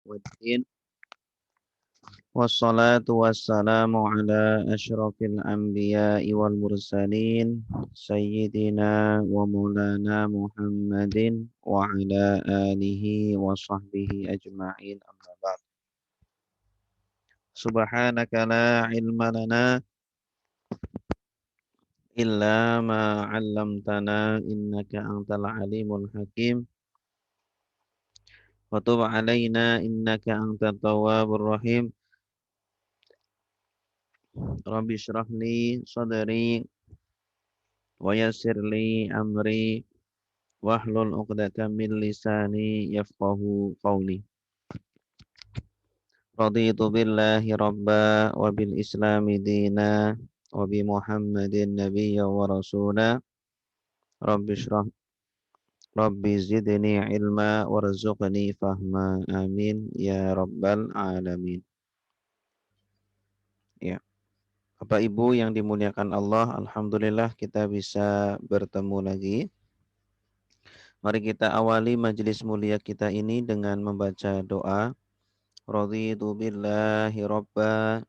والدين والصلاة والسلام على أشرف الأنبياء والمرسلين سيدنا ومولانا محمد وعلى آله وصحبه أجمعين أما بعد سبحانك لا علم لنا إلا ما علمتنا إنك أنت العليم الحكيم وتب علينا إنك أنت التواب الرحيم رب اشرح لي صدري ويسر لي أمري واحلل عقدة من لساني يفقه قولي رضيت بالله ربا وبالإسلام دينا وبمحمد نبيا ورسولا رب زدني علما وارزقني فهما آمين ya rabbal alamin. Ya, Bapak Ibu yang dimuliakan Allah, alhamdulillah kita bisa bertemu lagi. Mari kita awali majelis mulia kita ini dengan membaca doa. Raditu billahi robba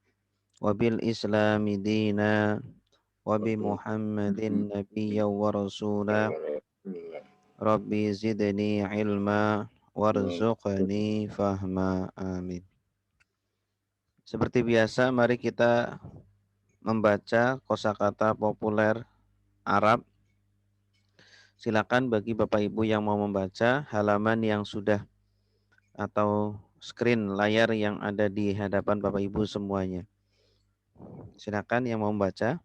wa bil islami dina wa bi muhammadin nabiyya wa rasula rabbi zidni ilma warzuqni fahma amin. Seperti biasa mari kita membaca kosakata populer Arab. Silakan bagi Bapak Ibu yang mau membaca halaman yang sudah atau screen layar yang ada di hadapan Bapak Ibu semuanya. Silakan yang mau membaca.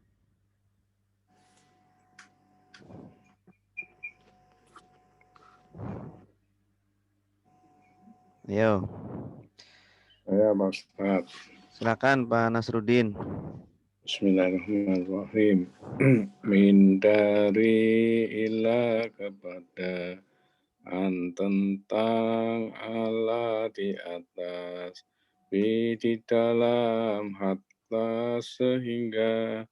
Ayo. Ya, Pak Ustaz. Silakan Pak Nasruddin. Bismillahirrahmanirrahim. Min dari ila kepada tentang Allah di atas, di dalam hatta sehingga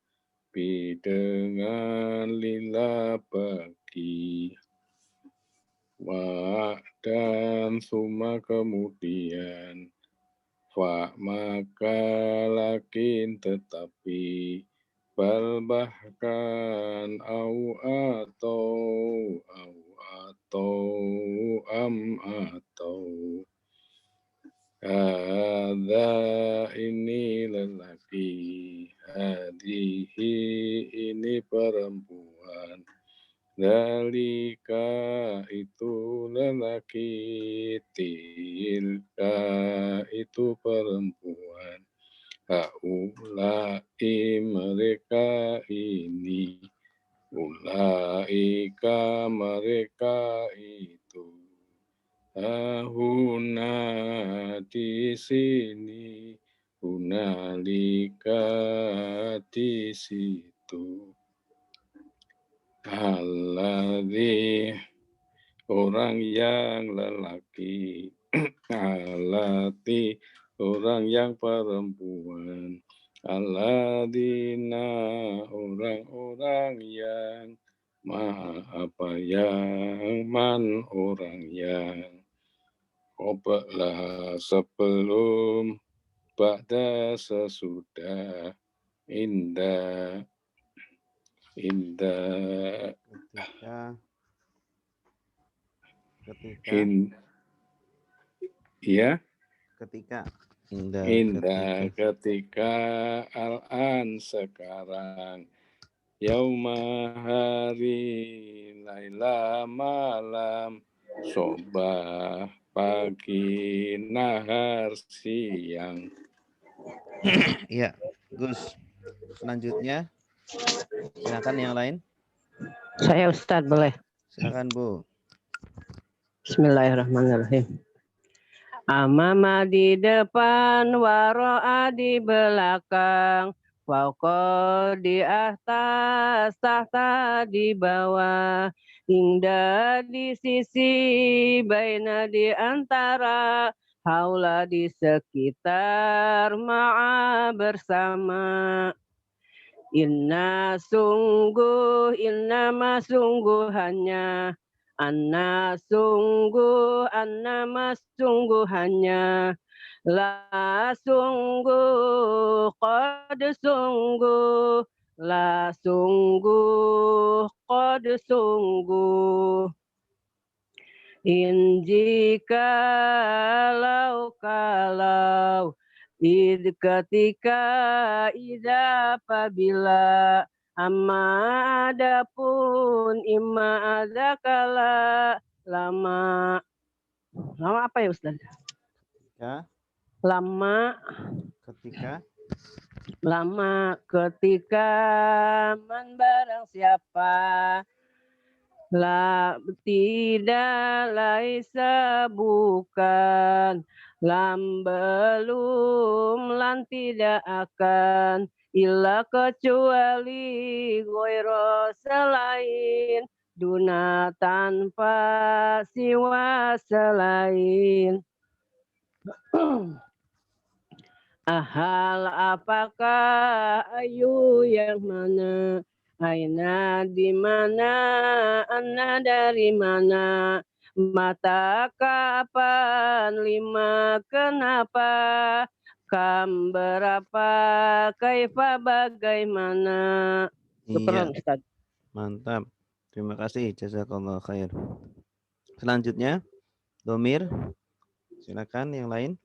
dengan lila bagi wa dan suma kemudian fa maka lakin tetapi bal bahkan au atau ada ini lelaki hadihi ini perempuan dalika itu lelaki tilka itu perempuan haulai mereka ini ulaika mereka itu huna di sini hunalika di situ alladzi orang yang lelaki alati orang yang perempuan alladzina orang-orang yang apa yang man orang yang qabla sebelum ba'da sesudah indah ketika al-an sekarang yauma hari laila malam sobah pagi nahar siang. Iya, Gus. Selanjutnya silakan yang lain. Saya Ustadz boleh. Silakan Bu. Bismillahirrahmanirrahim. Amama di depan, waro'a di belakang, fauqa di atas, tahta di bawah, hingga di sisi, baina di antara, haula di sekitar, ma'a bersama. Inna sungguh, innama sungguhannya, Anna sungguh, anna mas sungguhannya, la sungguh, qad sungguh, la sungguh, qad sungguh. In jikalau kalau, id ketika, ida apabila, amma adapun, imma ada kala, lama apa ya Ustaz? Ya, Lama ketika man barang siapa, la tidak, laisa bukan, lam belum, lan tidak akan, illa kecuali, goiro selain, duna tanpa, siwa selain. Ahal apakah, ayu yang mana, aina di mana, ana dari mana, mata kapan, lima kenapa, kam berapa, kaifa bagaimana. Syukran iya, Ustaz. mantap. Terima kasih, jazakallah khair. Selanjutnya, domir. Silakan yang lain.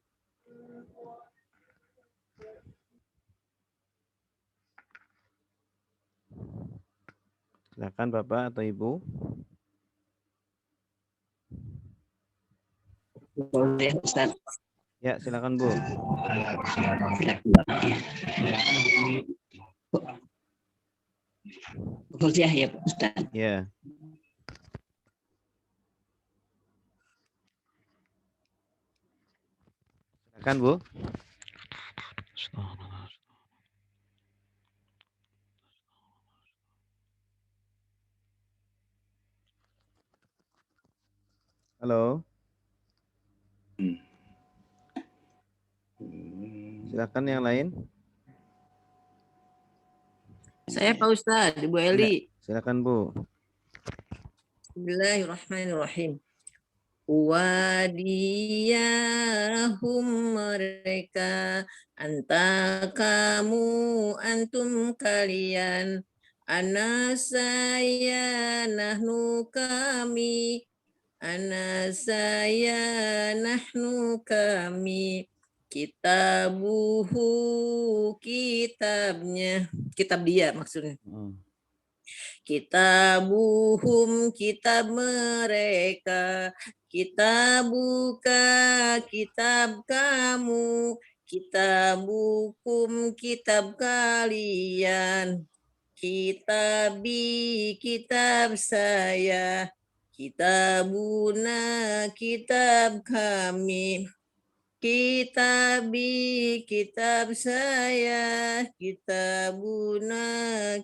Silakan Bapak atau Ibu. Boleh Ustaz. Ya, silakan Bu. Bekerja ya Ustaz. Ya. Silakan Bu. Halo. Silakan yang lain. Saya Pak Ustaz, Ibu Ya, Eli. silakan Bu. Bismillahirrahmanirrahim. Wadiyahum mereka, anta kamu, antum kalian, ana saya, nahnu kami, ana saya, nahnu kami, kitabuhu kitabnya, kitab dia maksudnya. Kitabuhum kitab mereka, kitabuka kitab kamu, kitabukum kitab kalian, kitabi kitab saya, kitabuna kitab kami, kitabi kitab saya, kitabuna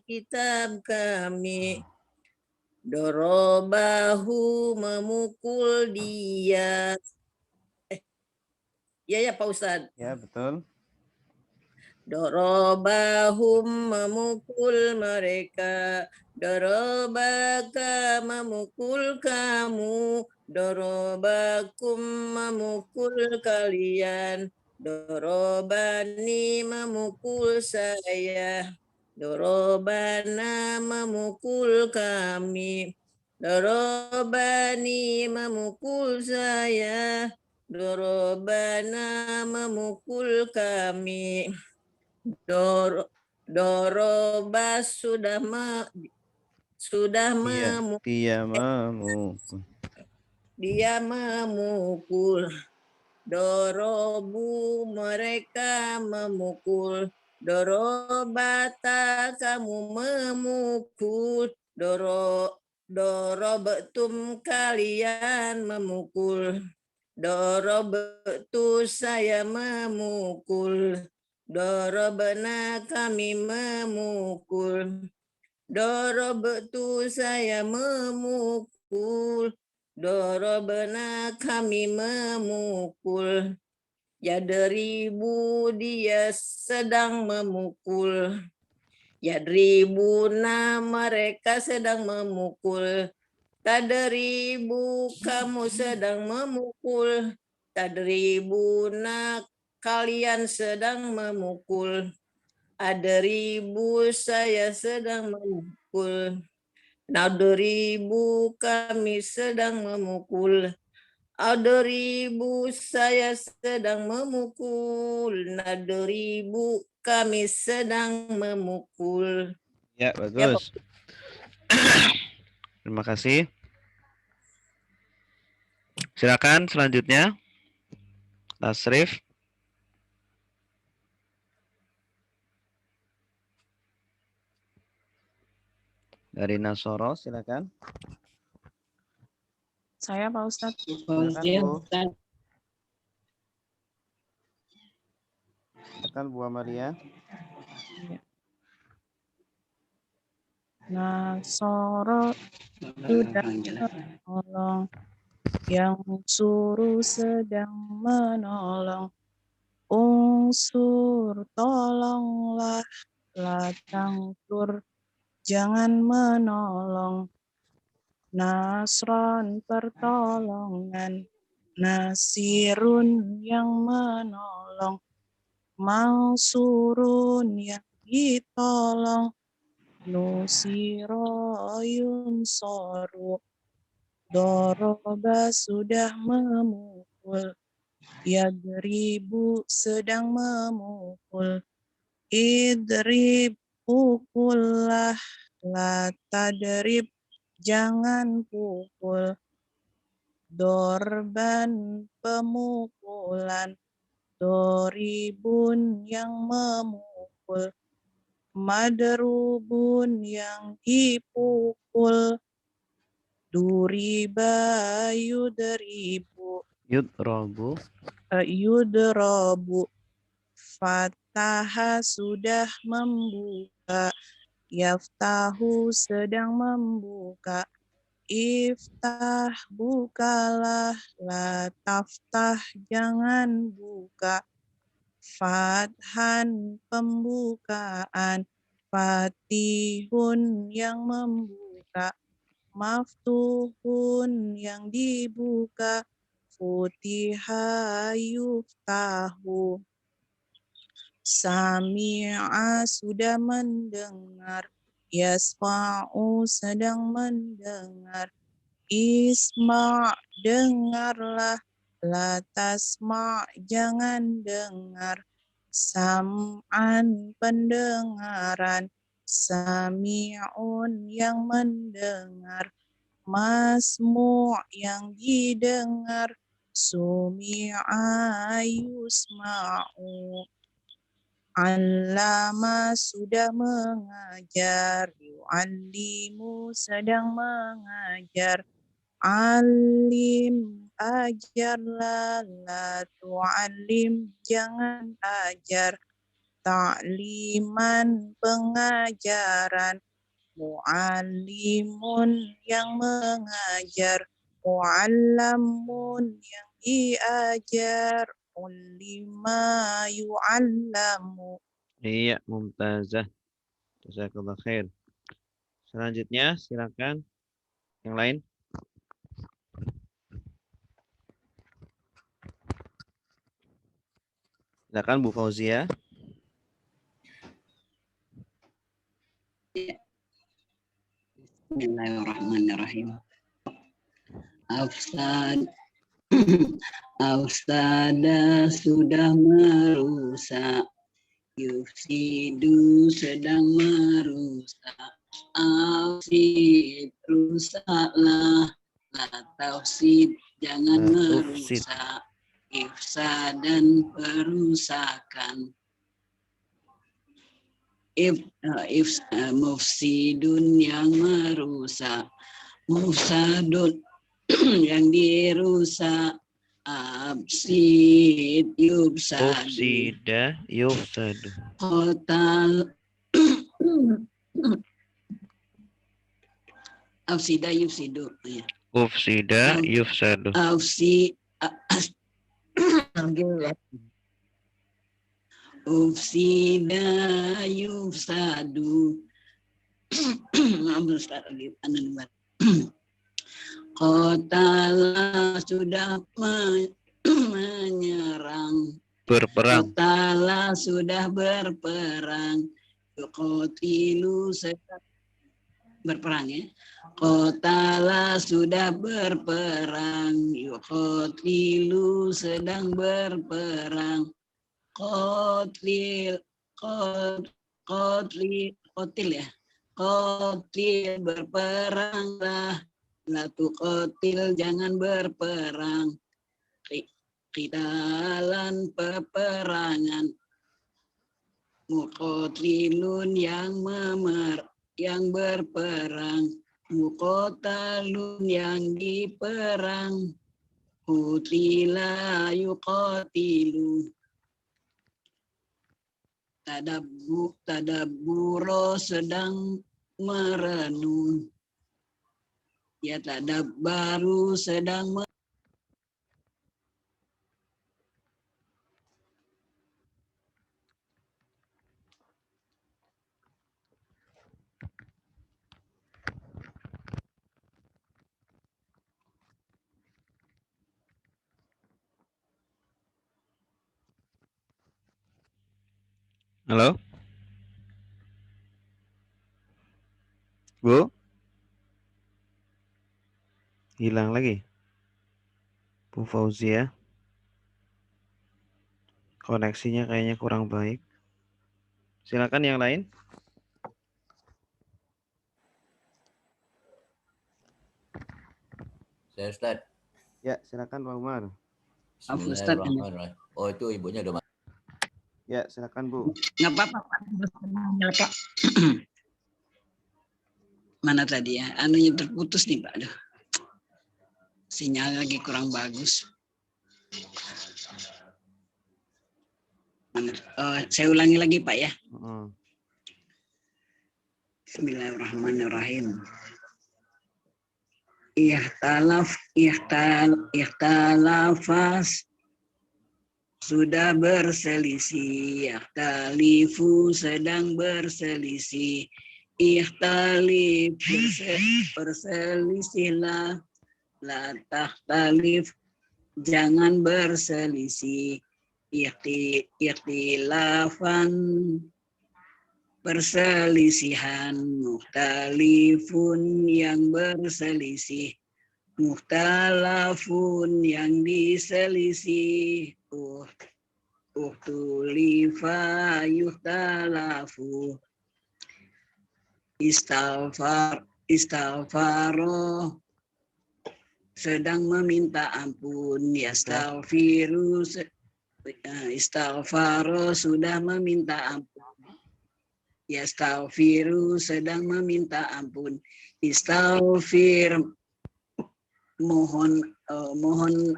kitab kami. Dorobahu memukul dia. Ya Pak Ustadz. Ya, betul. Dorobahum memukul mereka. Dorobaka memukul kamu. Dorobakum memukul kalian. Dorobani memukul saya. Dorobana memukul kami. Dorobani memukul saya. Dorobana memukul kami. Doroba sudah dia memukul. Dorobu mereka memukul. Dorobata kamu memukul. Dorobetum kalian memukul. Dorobetu saya memukul. Dorobena kami memukul. Dorobetu saya memukul. Dorobena kami memukul. Yadribu dia sedang memukul. Yadribuna mereka sedang memukul. Tadribu kamu sedang memukul. Tadribuna kalian sedang memukul. Adribu saya sedang memukul. Nadribu kami sedang memukul. Adribu saya sedang memukul. Nadribu kami sedang memukul. Ya, bagus. Terima kasih. Silakan selanjutnya. Tasrif. Dari Nasoro, silakan. Saya Pak Ustadz. Silakan, Bu. Silakan Bu Amalia. Nasoro sudah menolong, yang suruh sedang menolong. Unsur tolonglah, latangkur jangan menolong. Nasron pertolongan, nasirun yang menolong. Mansurun yang ditolong. Nusiro yunsoru, doroba sudah memukul. Yadribu sedang memukul. Idrib pukullah, la tadrib jangan pukul. Dorban pemukulan, doribun yang memukul. Madrubun yang dipukul. Duriba yudribu. Yudrobu. Yudrobu. Fataha sudah membuka. Yaftahu sedang membuka. Iftah bukalah. La taftah jangan buka. Fathan pembukaan. Fatihun yang membuka. Maftuhun yang dibuka. Futiha yuftahu. Sami'a sudah mendengar. Yasma'u sedang mendengar. Isma' dengarlah. La tasma' jangan dengar. Sam'an pendengaran. Sami'un yang mendengar. Masmu' yang didengar. Sumi'a yusma'u. Allama sudah mengajar. Yu'allimu sedang mengajar. Alim ajarlah, la tu'alim jangan ajar. Ta'liman pengajaran. Mu'allimun yang mengajar. Mu'allamun yang diajar. Ulima yu'allamu. Iya, mumtazah. Jazakallah khair. Selanjutnya, silakan. Yang lain. Silakan Bu Fauzia. Bismillahirrahmanirrahim. Afsada sudah merusak. Yufsidu sedang merusak. Afsid rusaklah. La tafsid jangan merusak. Ifsadan perusakan. Mufsidun yang merusak. Mufsadun yang dirusak. Absid yufsadu. Ufsida yufsadu. Total. Afsida yufsidu. Ufsida yufsadu. Ufsida yufsadu. Qatala sudah menyerang. Berperang. Qatala sudah berperang. Yuqatilu sedang berperang ya. Qatala sudah berperang. Yuqatilu sedang berperang. Qatil qatil ya. Qatil berperanglah. La tuqatil jangan berperang. Qitalan peperangan. Muqatilun yang berperang. Muqatalun yang diperang. Qutila yuqatilu. Tadabburo sedang merenung. Ya tadabbaru sedang Halo? Bu? Hilang lagi. Bu Fauzia. Koneksinya kayaknya kurang baik. Silakan yang lain. Saya Ustaz. Ya, silakan Pak Umar. Bismillahirrahmanirrahim. Oh, itu ibunya udah. Ya, silakan Bu. nggak apa-apa Pak. Mana tadi ya? Anunya terputus nih Pak. Aduh. Sinyal lagi kurang bagus. Saya ulangi lagi Pak ya. Bismillahirrahmanirrahim. Ikhtalafas sudah berselisih. Yakhtalifu sedang berselisih. Ikhtalif berselisihlah. La takhtalif jangan berselisih. Ikhtilafan perselisihan. Mukhtalifun yang berselisih. Mukhtalafun yang diselisih. Ukhtulifa yukhtalafu. Istaghfaro sedang meminta ampun. Yastaghfiru istaghfaro sudah meminta ampun. Yastaghfiru sedang meminta ampun. Istaghfir mohon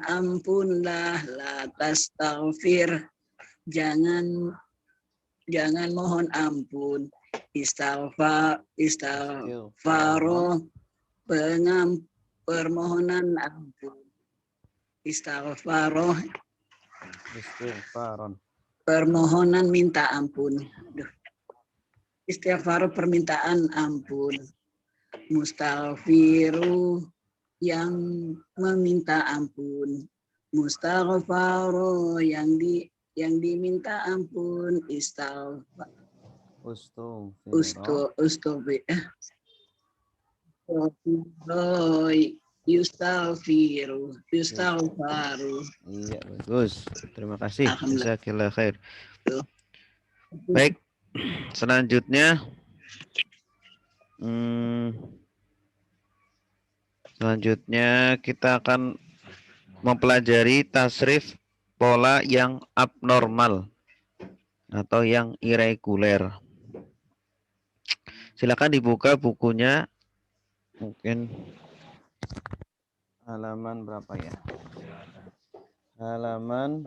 ampunlah. La tastaghfir jangan mohon ampun. Istaghfaro permohonan ampun. Istighfaron permohonan minta ampun. Istighfar permintaan ampun. Mustaghfiru yang meminta ampun. Mustaghfaru yang diminta ampun. Istighfar Yustaghfaru. Iya, bagus. Terima kasih. Jazakallah khair. Baik. Selanjutnya kita akan mempelajari tasrif pola yang abnormal atau yang irregular. Silakan dibuka bukunya. Mungkin halaman berapa ya? Halaman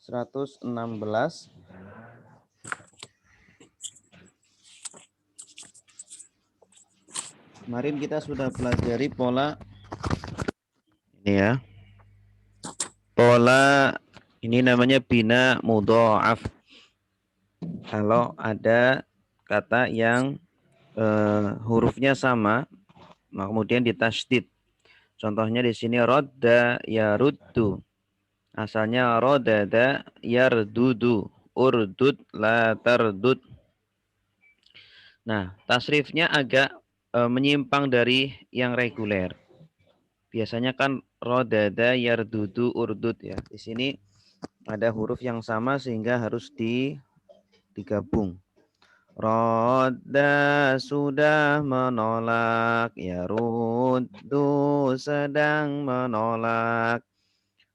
116. Kemarin kita sudah pelajari pola ini ya. Pola ini namanya bina mudha'af. Kalau ada kata yang hurufnya sama, kemudian ditasydid. Contohnya di sini rodda yaruddu. Asalnya rodada yardudu. Urdud la tardud. Nah, tasrifnya agak menyimpang dari yang reguler. Biasanya kan rodada yardudu urdud ya. Di sini ada huruf yang sama sehingga harus digabung. Rodda sudah menolak, yaruddu sedang menolak.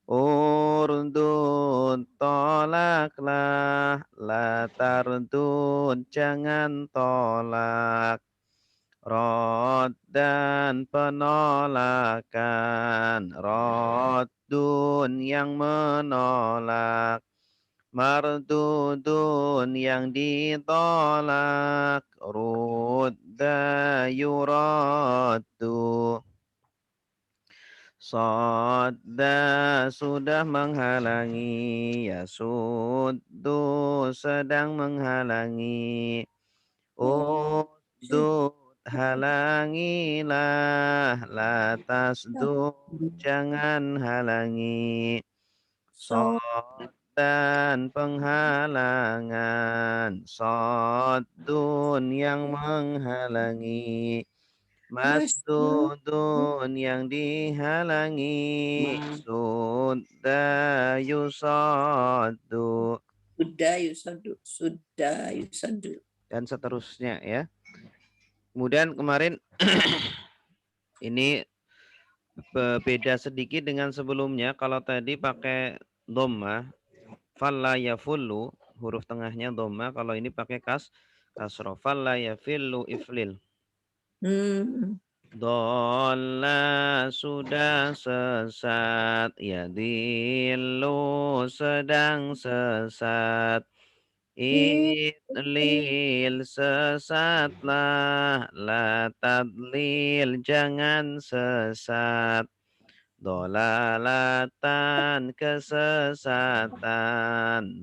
Urdud tolaklah, la tardud jangan tolak. Roddan penolakan, roddun yang menolak. Mardudun yang ditolak, rudda yuraddu. Sadda sudah menghalangi, yasuddu sedang menghalangi. Uddud halangilah, la tasdud jangan halangi. Dan penghalangan, saddun yang menghalangi. Masdudun yang dihalangi, sudda yusaddu. Sudah yusadu, sudah yusadu. Dan seterusnya ya. Kemudian kemarin ini beda sedikit dengan sebelumnya. Kalau tadi pakai dhammah, falla yafullu, huruf tengahnya dhammah. Kalau ini pakai kasroh, falla yafillu iflil. Dolla sudah sesat, yadillu sedang sesat. Idlil sesatlah, la tadlil jangan sesat. Dolalatan kesesatan,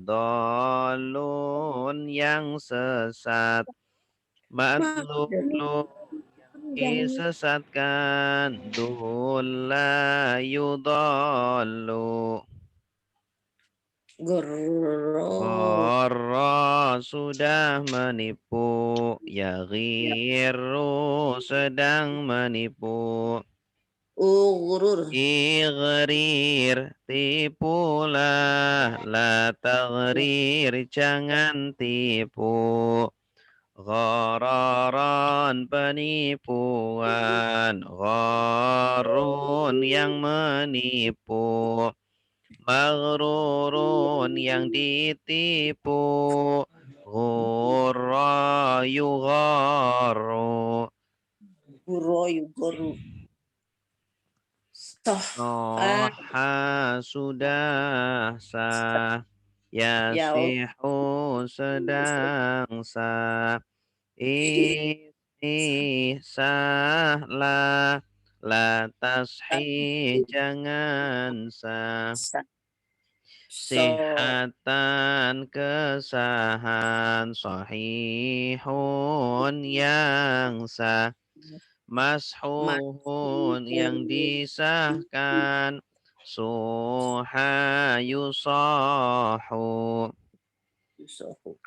dolun yang sesat. Madlulun disesatkan, dulla yudallu. Gharra sudah menipu, yaghiru sedang menipu. Igrir tipulah, la taghrir jangan tipu. Ghararan penipuan, gharun yang menipu. Maghrurun yang ditipu, ghurra yugharru. Guru yugoru. Soha sudah sah, yasihu sedang sah. Sahlah, la tashih jangan sah. Sihatan kesahan, sahihun yang sah. Mashuhun yang disahkan, suha yusahu.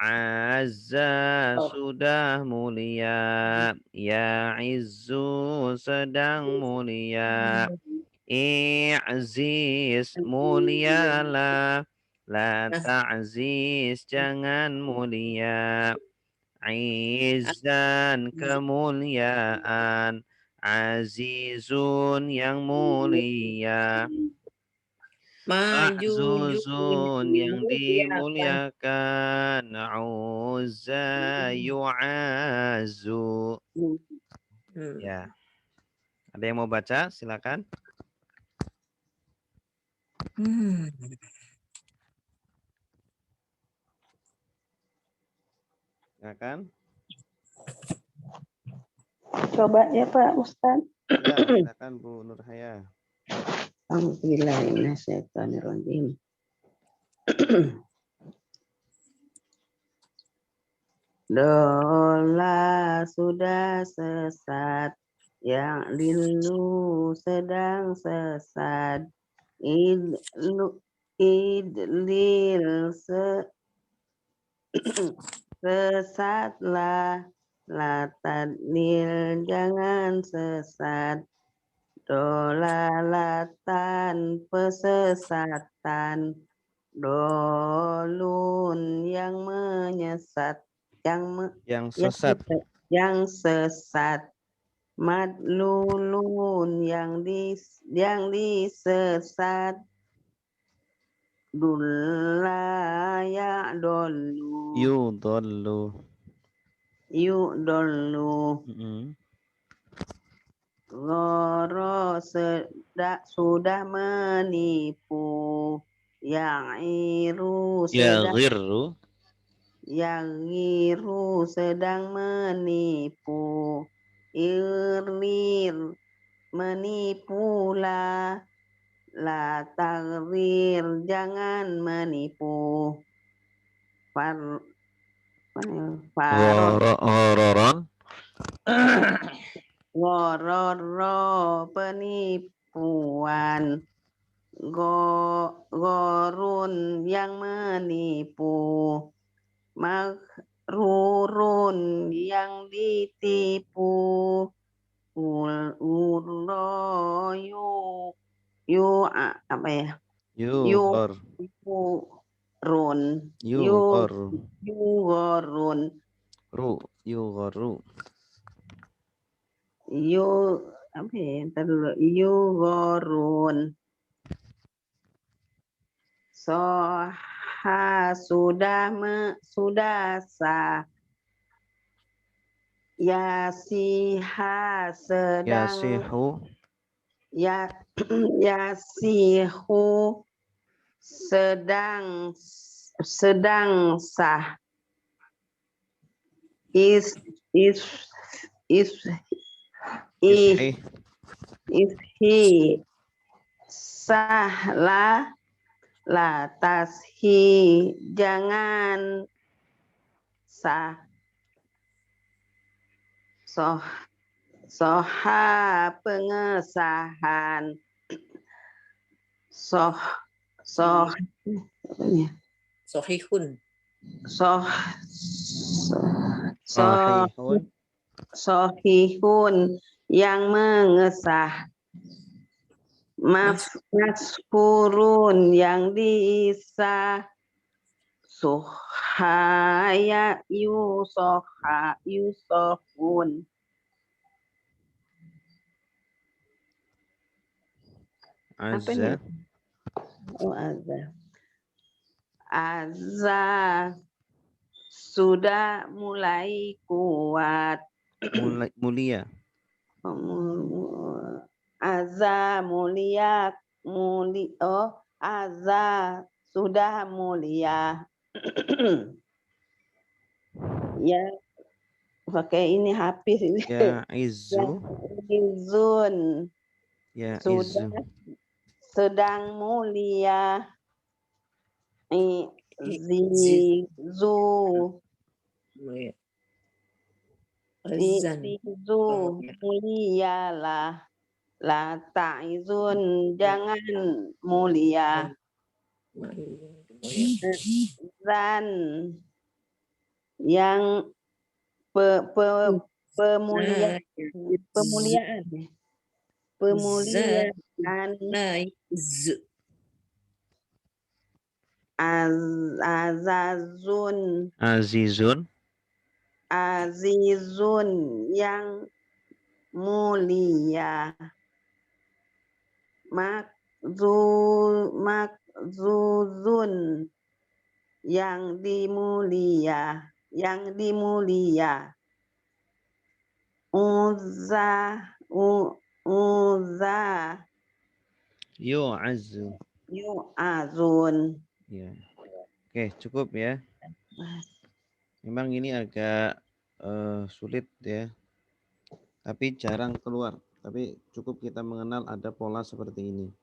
Azza sudah mulia, ya'izzu sedang mulia. I'ziz mulialah, la ta'ziz jangan mulia. Izzan kemuliaan, azizun yang mulia. Ma'zuzun yang dimuliakan, uzza yu'azzu. Ya. Ada yang mau baca? Silakan. Silakan. Coba ya Pak Ustadz. Ya, silakan Bu Nurhaya. Alhamdulillahirrahmanirrahim. Dola sudah sesat, yang lilu sedang sesat. Idlil sesatlah, latadlil jangan sesat. Dolalatan pesesatan, dolun yang menyesat, Yang sesat. yang sesat. Madlulun yang disesat. Dulla ya dolu. Yudollu. Goro sudah menipu. Yagiru sedang menipu. Irlir menipulah. La tagrir jangan menipu. Ghororon. Gororo penipuan. Gorun yang menipu. Magrurun yang ditipu. Apa ya? Yughor. Yugorun. Yughoru. Apa ya? Ntar dulu. Yugorun. Soha sudah sah. Yasiha sedang. Yasihu sedang sah. Ishi sahlah, la tashi jangan sah. Soha pengesahan. Sohihun. Sohihun yang mengesah. Masfurun yang diisah. Suhaya yusofun. Azza. Azza sudah mulai kuat. Mulia. Azza Azza sudah mulia. Ya, pakai ini habis ini. Ya izzu. Izun. Ya sudah izzu. Sedang mulia. Zizu. Zizu mulialah. La ta'izun jangan mulia. Zan yang pemuliaan. Azizun yang mulia. Makzuzun yang dimulia. Uzza yu'azun. Ya. Oke, cukup ya. Memang ini agak sulit ya. Tapi jarang keluar. Tapi cukup kita mengenal ada pola seperti ini.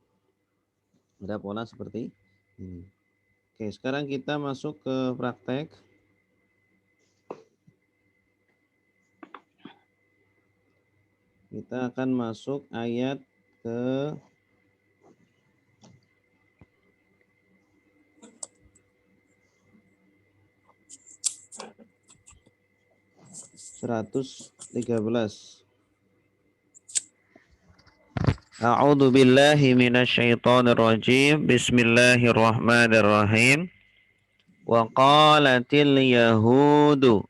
Oke, sekarang kita masuk ke praktek. Kita akan masuk ayat ke 113. A'udzu billahi minasyaitonir rajim. Bismillahirrahmanirrahim. Wa qalatil yahudu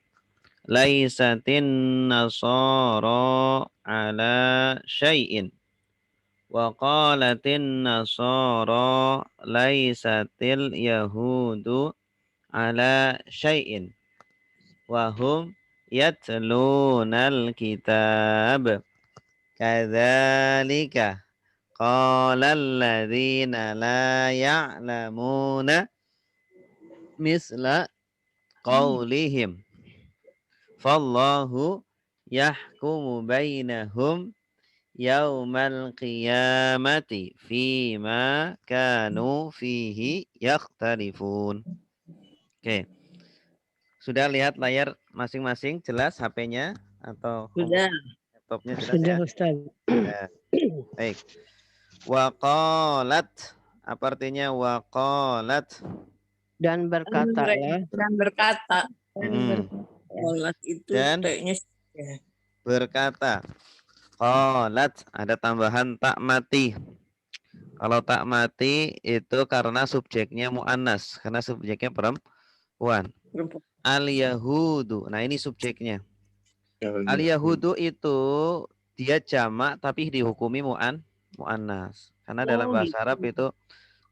laisatin nasara ala syai'in. Wa qalatin nasara laisatil yahudu ala syai'in. Wa hum yatlunal kitab. Kadzalika qala alladzina la ya'lamuna misla qaulihim. Fallahu yahkumu bainahum yaumal qiyamati fima kanu fihi yakhtalifun. Oke. Sudah lihat layar masing-masing jelas HP-nya atau Sudah. laptopnya jelas Sudah, ya? Ustaz. Sudah. Baik. Waqalat, apa artinya waqalat? Dan berkatalah. Dan berkata. Hmm. Itu Dan T-nya ya. Berkata. Qalat, ada tambahan tak mati. Kalau tak mati itu karena subjeknya mu'annas, karena subjeknya perempuan. Al-Yahudu. Nah, ini subjeknya. Al-Yahudu itu dia jamak tapi dihukumi mu'annas. Karena dalam bahasa Arab itu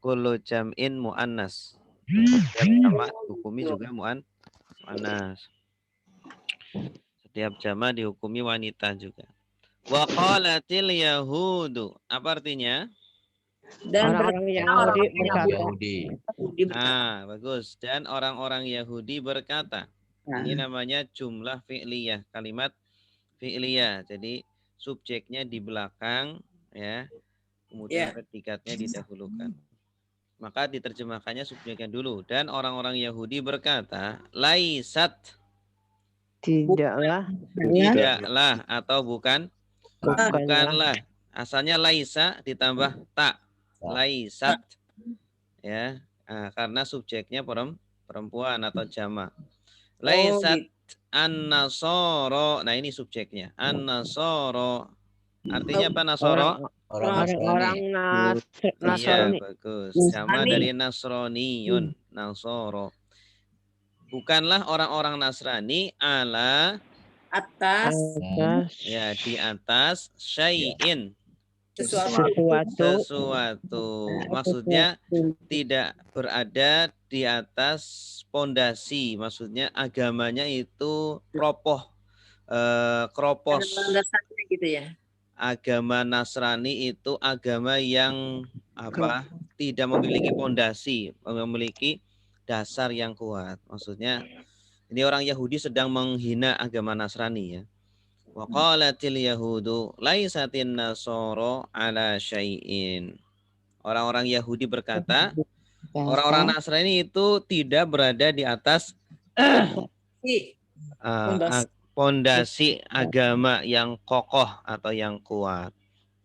kullu jam'in mu'annas. Setiap jamak dihukumi juga mu'annas. Setiap jamak dihukumi wanita juga. Wa qalatil yahudu. Apa artinya? Dan Orang-orang Yahudi berkata. Ah, bagus. Dan orang-orang Yahudi berkata. Ini namanya jumlah fi'liyah, kalimat fi'liyah. Jadi subjeknya di belakang ya. Kemudian predikatnya didahulukan. Maka diterjemahkannya subjeknya dulu. Dan orang-orang Yahudi berkata, laisat. Tidaklah Atau bukanlah. Asalnya laisa ditambah tak. Laisat. Ya, karena subjeknya perempuan atau jamak. Laisat an-nasara. Nah, ini subjeknya. An-nasara. Artinya apa nasara? Orang-orang Iya, Nasrani. bagus. Sama dari nasroniyun, nasoro. Bukanlah orang-orang Nasrani ala atas ya di atas syai'in. Sesuatu. Maksudnya tidak berada di atas pondasi. Maksudnya agamanya itu kropos. Gitu ya. Agama Nasrani itu agama yang tidak memiliki pondasi, memiliki dasar yang kuat. Maksudnya ini orang Yahudi sedang menghina agama Nasrani ya. Wa qalatil yahudu laisatin nasara ala syai'in. Orang-orang Yahudi berkata, orang-orang Nasrani itu tidak berada di atas pondasi agama yang kokoh atau yang kuat.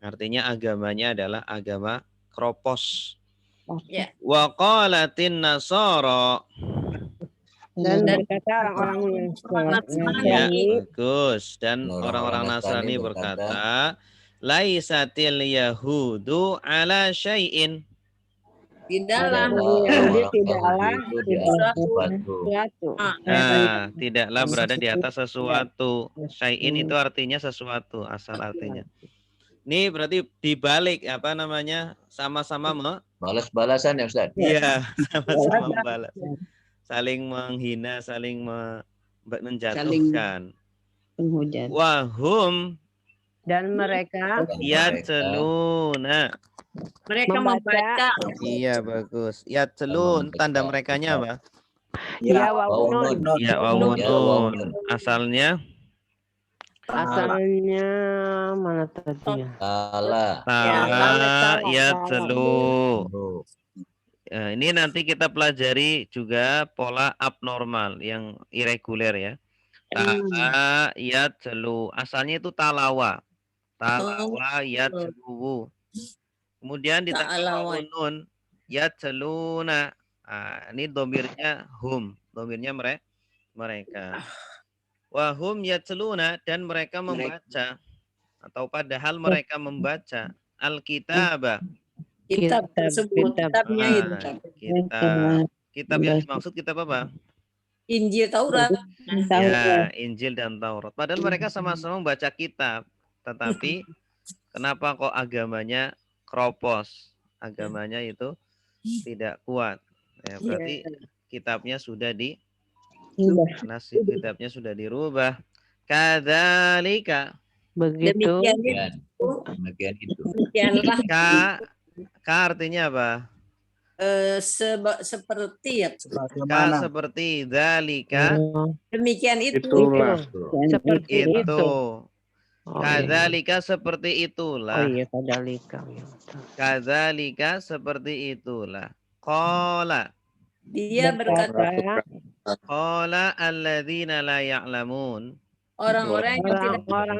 Artinya agamanya adalah agama kropos. Wa qalatin nasara. Dan berkata orang-orang Nasrani. Bagus. Dan orang-orang Nasrani berkata, laisatil yahudu ala syai'in. Tidaklah tidaklah berada di atas sesuatu. Syai'in itu artinya sesuatu, asal artinya. Ini berarti dibalik sama-sama balas-balasan ya Ustaz. Iya, sama-sama membalas. Saling menghina, saling menjatuhkan. Penghujat. Wahum dan mereka yatluna. Mereka membaca. Iya, bagus. Yatlun, tanda merekanya apa? Ya wawunun. Ya wawunun. Asalnya mana tadinya? Tala yatlu. Ini nanti kita pelajari juga pola abnormal yang irregular ya. Tala yatlu. Asalnya itu talawa. Talawa yatluwu. Kemudian ditambah Ta'alawan. nun yatluna. Ini domirnya hum, domirnya mereka. Wahum yatluna, dan mereka membaca atau padahal mereka membaca Alkitabah. Kitab tersebut. Kitabnya itu. Kitab yang dimaksud kitab apa? Injil Taurat. Ya, Injil dan Taurat. Padahal mereka sama-sama membaca kitab. Tetapi kenapa kok agamanya kropos? Agamanya itu tidak kuat. Ya, berarti kitabnya sudah kitabnya sudah dirubah. Kadzalika. Begitu. Demikian itu. Demikianlah. Ka artinya apa? Seperti ya. Ka seperti dzalika. Demikian itu. Itulah. Seperti itu. Kadzalika seperti itulah. Oh iya, kadzalika. Kadzalika seperti itulah. Qala. Dia berkata, Qala alladzina la ya'lamun. orang-orang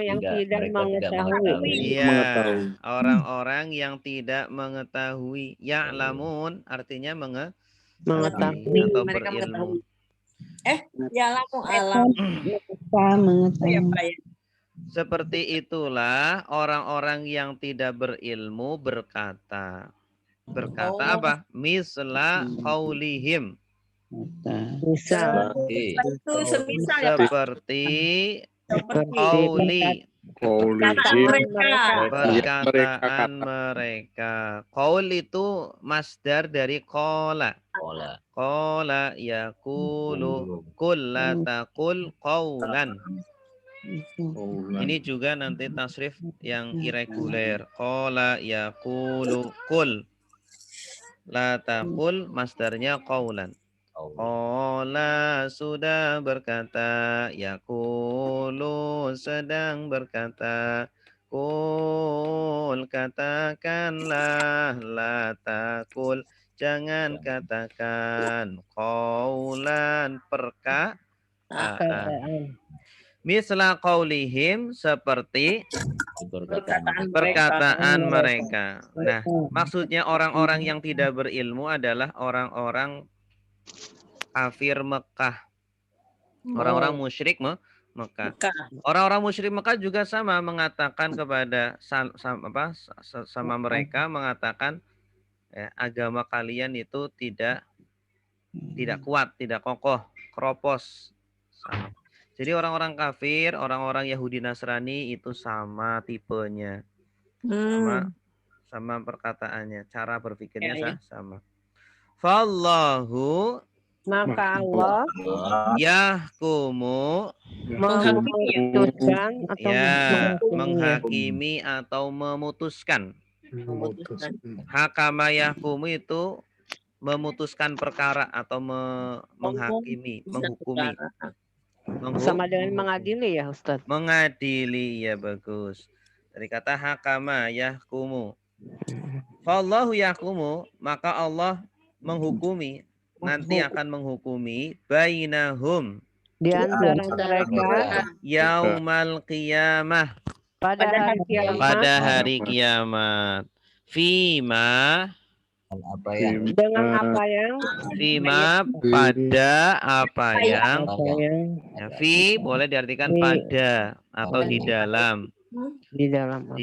yang tidak mengetahui. Iya, orang-orang yang tidak mengetahui. Ya'lamun artinya mengetahui atau berilmu. Ya'lamu alam. Seperti itulah orang-orang yang tidak berilmu berkata. Berkata apa? Misla qaulihim. Misal. Itu semisal ya, Pak. Seperti perkataan mereka. Qaul itu masdar dari qala. Qala yaqulu qul la taqul qaulan. Ini juga nanti tasrif yang irregular. Qala yaqulu qul la taqul, masdarnya qaulan. Qala sudah berkata, yaqulu sedang berkata, qul katakanlah, la taqul jangan katakan, qaulan perkataan. Misla qaulihim seperti perkataan mereka. Nah, maksudnya orang-orang yang tidak berilmu adalah orang-orang kafir Mekah. Orang-orang musyrik Mekah. Orang-orang musyrik Mekah juga sama mengatakan kepada sama mereka mengatakan ya, agama kalian itu tidak kuat, tidak kokoh, kropos. Sama. Jadi orang-orang kafir, orang-orang Yahudi Nasrani itu sama tipenya. Sama perkataannya, cara berpikirnya sama. Fallahu, maka Allah yahkumu, memutuskan atau menghakimi atau memutuskan. Hakama yahkumu itu memutuskan perkara atau menghakimi, menghukumi. Sama dengan mengadili ya Ustaz? Mengadili, ya bagus. Dari kata hakama yahkumu. Fallahu yahkumu, maka Allah menghukumi, nanti akan menghukumi bainahum, di antara mereka yaumal qiyamah, pada hari kiamat. Fima, dengan apa yang fima, pada apa yang ya, fi boleh diartikan pada atau di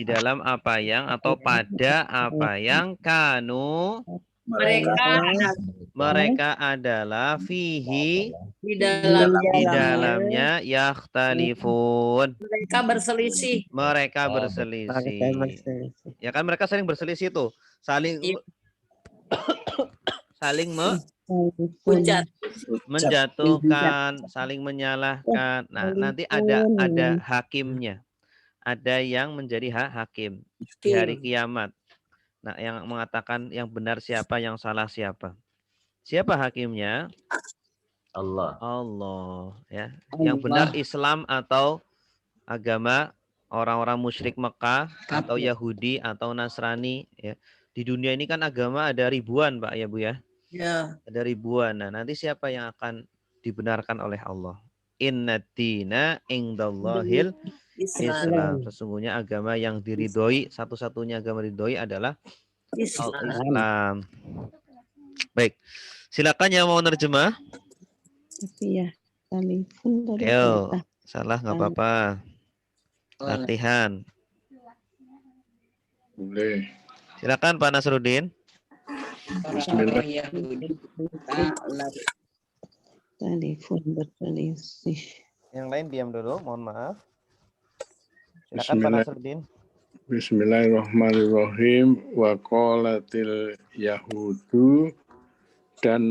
dalam apa yang atau pada apa yang kanu mereka adalah fihi di dalamnya yakhtalifun, mereka berselisih. Ya kan mereka sering berselisih tuh, saling menjatuhkan, saling menyalahkan. Nah, nanti ada hakimnya. Ada yang menjadi hakim di hari kiamat. Nah, yang mengatakan yang benar siapa, yang salah siapa. Siapa hakimnya? Allah ya. Yang benar Islam atau agama orang-orang musyrik Mekah atau Yahudi atau Nasrani ya. Di dunia ini kan agama ada ribuan, Pak ya Bu ya. Ya. Ada ribuan. Nah, nanti siapa yang akan dibenarkan oleh Allah? Inna dina indallahil Islam. Sesungguhnya agama yang diridhoi, satu-satunya agama diridhoi adalah Islam. Baik. Silakan yang mau nerjemah. Tapi ya, telepon tadi Ayo, kita. salah nggak apa-apa. Latihan. Boleh. Silakan Pak Nasruddin. Bismillah. Telepon berselisih. Yang lain diam dulu, mohon maaf. Silakan Pak Nasruddin. Bismillahirrahmanirrahim. Wa qalatil yahudu, dan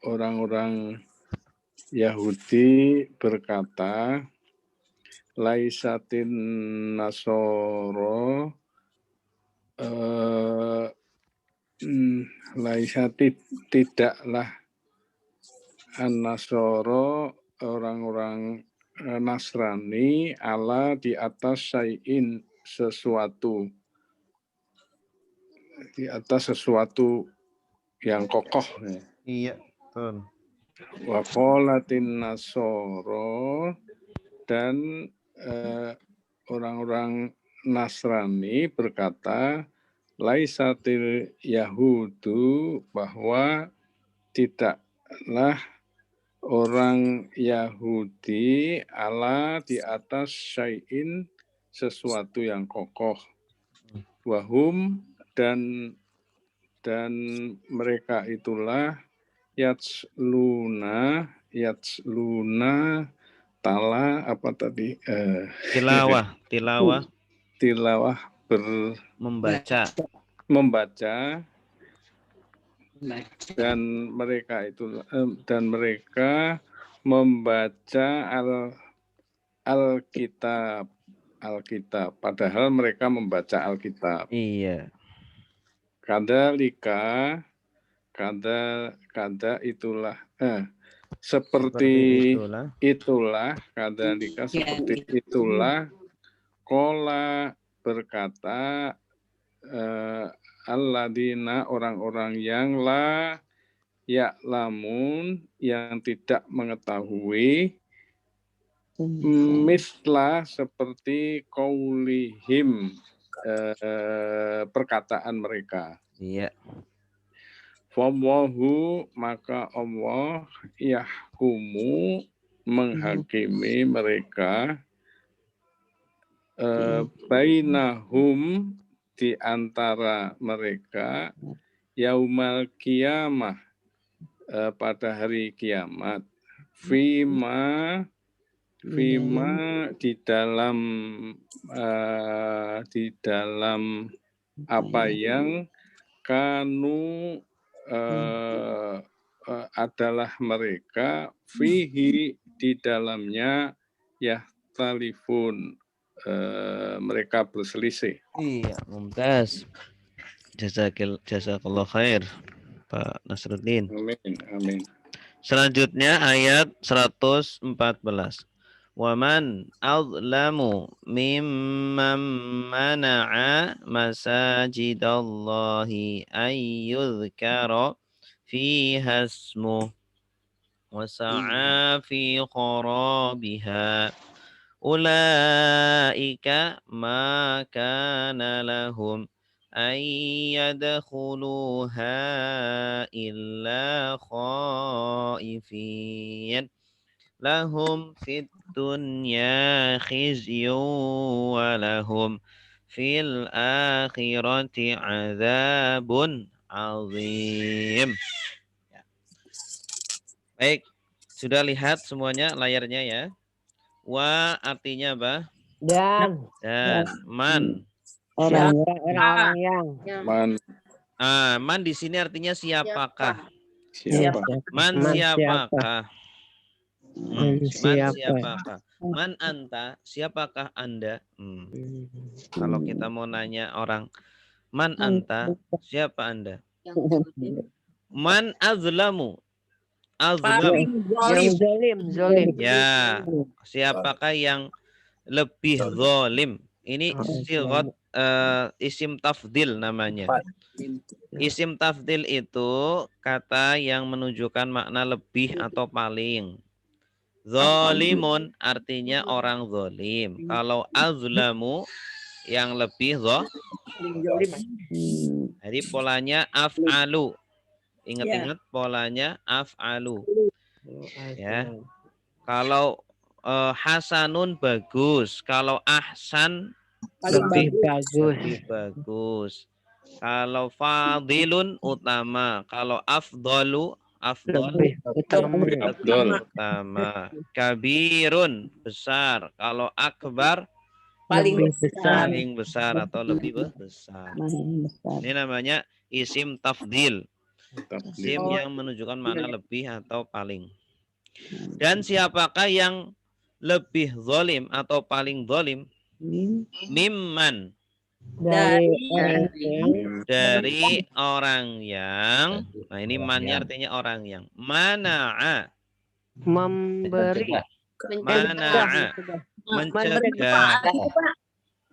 orang-orang Yahudi berkata, laisatin nasoro, laisati tidaklah an-nasoro, orang-orang Nasrani, ala di atas syai'in, sesuatu, di atas sesuatu yang kokoh. Iya, betul. Wa qalatin nasoro, dan orang-orang Nasrani berkata, laisatil yahudu, bahwa tidaklah orang Yahudi ala di atas syai'in, sesuatu yang kokoh. Wahum, dan mereka itulah yatsluna tala apa tadi? Tilawah membaca, dan mereka membaca Alkitab, padahal mereka membaca Alkitab. Iya. Kadalika itulah seperti itulah kadalika, seperti itulah kola berkata alladzina, orang-orang yang la ya'lamun, yang tidak mengetahui, mislah, seperti qaulihim, perkataan mereka. Iya. Wallahu, maka Allah yahkumu, menghakimi mereka, bainahum, di antara mereka, yaumal qiyamah, pada hari kiamat, fima di dalam apa yang kanu adalah mereka, fihi, di dalamnya, yahtalifun, mereka berselisih. Iya, mumtaz. Jazakallah khair, Pak Nasruddin. Amin. Selanjutnya ayat 114. Waman azlamu mimman mana'a masajidallahi ayyudhkara fiha ismuh wa sa'a fi kharabiha ulaika ma kana lahum ay yadkhuluha illa khaifin lahum fid dunya khizyun wa lahum fil akhirati adzabun azim. Baik, sudah lihat semuanya layarnya ya. Wa artinya apa? Dan man. Orang-orang yang. Man di sini artinya siapakah? Siapa? Man siapakah? Man siapakah? Man anta, siapakah Anda? Kalau kita mau nanya orang, man anta, siapa Anda? Man azlamu. Zolim. Ya, siapakah yang lebih zalim? Ini sigat isim tafdil namanya. Isim tafdil itu kata yang menunjukkan makna lebih atau paling. Zolimun artinya orang zolim. Kalau azlamu yang lebih jadi polanya af'alu. Ingat-ingat polanya af'alu. Ya. Kalau hasanun bagus. Kalau ahsan Lebih bagus. lebih bagus. Kalau fadilun utama. Kalau afdalu Lebih utama. Abdul. utama. Kabirun besar. Kalau akbar Paling Lebih besar. paling besar atau lebih besar. Paling besar. Ini namanya isim tafdil. Isim Tabligh. yang menunjukkan mana lebih atau paling. Dan siapakah yang lebih zalim atau paling zalim? Mimman. Dari orang yang Dari orang yang. Nah ini mannya artinya orang yang. Mana'a. memberi. Mana'a. Mencegah.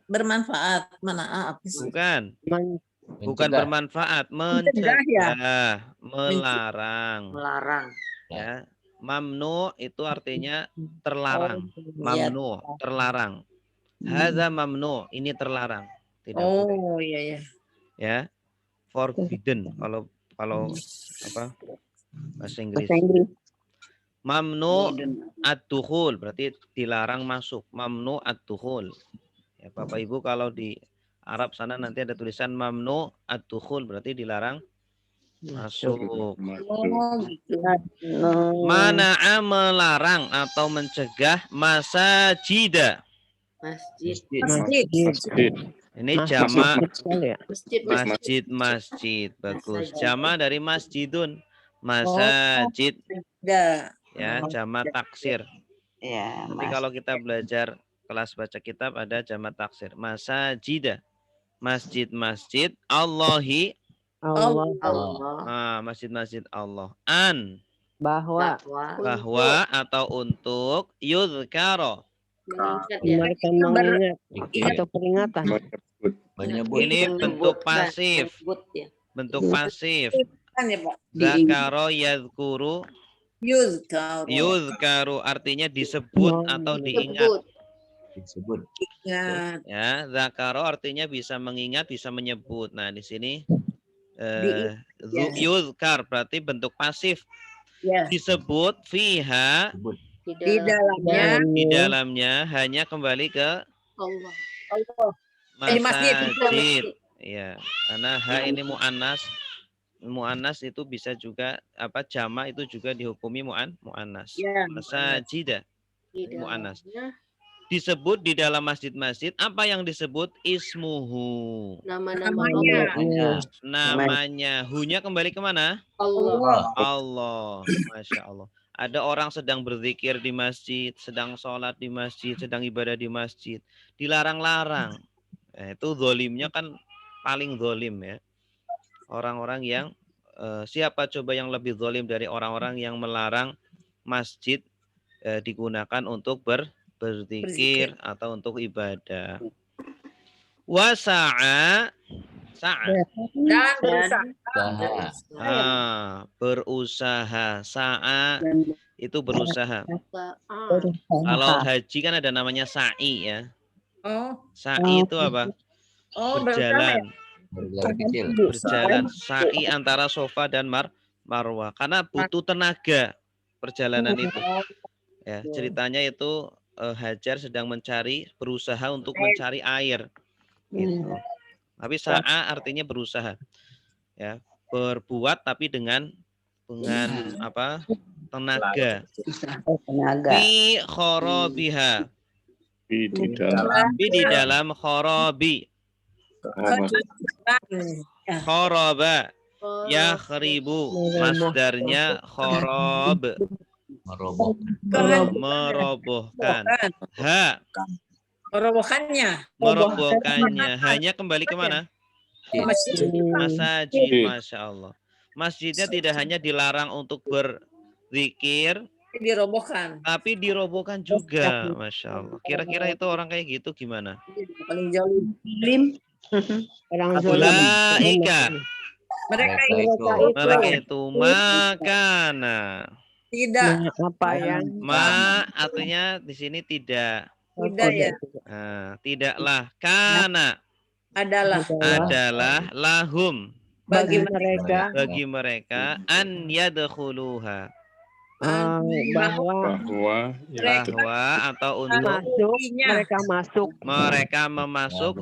Bermanfaat. Mana apa sih? Bukan. Men- Bukan bermanfaat. Mencegah ya? Mencegah. Melarang. Melarang. Ya. Mamnu itu artinya terlarang. Mamnu, terlarang. Hadza mamnu, ini terlarang. Tidak boleh. Oh iya ya. Ya. Forbidden kalau apa? Bahasa Inggris. Bahasa Inggris. Mamnu ad-dukhul berarti dilarang masuk. Mamnu ad-dukhul. Ya, Bapak Ibu kalau di Arab sana nanti ada tulisan mamnu ad-dukhul berarti dilarang masuk. Oh gitu. Mana'a melarang atau mencegah masajida. Masjid. Masjid. Masjid. Ini Masjid jama kecil ya. masjid. Bagus. Jama dari masjidun. Masajid. Ya, jama taksir. Ya, Nanti kalau kita belajar kelas baca kitab ada jama taksir. Masajida. Masjid-masjid Allahi. Allah. Masjid-masjid Allah. Bahwa Bahwa atau untuk yudhkaro. mereka mengingat atau peringatan. Menyebut. Ini bentuk pasif. Bentuk pasif. Kan ya Pak? Zakaro yadhkuru. Yudhkaru artinya disebut atau diingat. Disebut. Ingat. Ya, zakaro artinya bisa mengingat, bisa menyebut. Nah, di sini yudhkar berarti bentuk pasif. Ya. Disebut fiha Di dalamnya. di dalamnya hanya kembali ke Allah. masjid. masjid. Ya, karena ha ini muannas. Muannas itu bisa juga apa jama itu juga dihukumi muannas. Ya. Masajida muannas. Disebut di dalam masjid-masjid apa yang disebut ismuhu. Namanya. Hunya kembali kemana? Allah. Masya Allah. Ada orang sedang berzikir di masjid, sedang sholat di masjid, sedang ibadah di masjid. Dilarang-larang. Itu zolimnya kan paling zolim ya. Orang-orang yang siapa coba yang lebih zolim dari orang-orang yang melarang masjid digunakan untuk berzikir atau untuk ibadah. Wasa'a Dan berusaha. Sa'a itu berusaha. Kalau haji kan ada namanya sa'i ya. Sa'i itu apa? Berjalan. Berjalan. Sa'i antara sofa dan marwah. Karena butuh tenaga perjalanan itu. Ya, ceritanya itu Hajar sedang berusaha untuk mencari air. Gitu. Tapi sa'a artinya berusaha. Ya, berbuat tapi dengan apa? Tenaga. Fi kharabiha. Di dalam kharabi. Kharaba. Yakhribu. Masdarnya kharab. Merobohkan. Merobohkannya. Hanya kembali kemana? Masjid. Masya Allah. Masjidnya tidak hanya dilarang untuk berzikir, tapi dirobohkan juga. Masya Allah. Kira-kira itu orang kayak gitu gimana? Paling jauh. Ulaika. Mereka itu makana. Tidak. Apa yang Ma artinya di sini tidak. Tidak ya. Nah, tidaklah. Kana Adalah. adalah lahum bagi mereka bagi mereka an yadkhuluha bahwa bahwa atau untuk mereka memasuk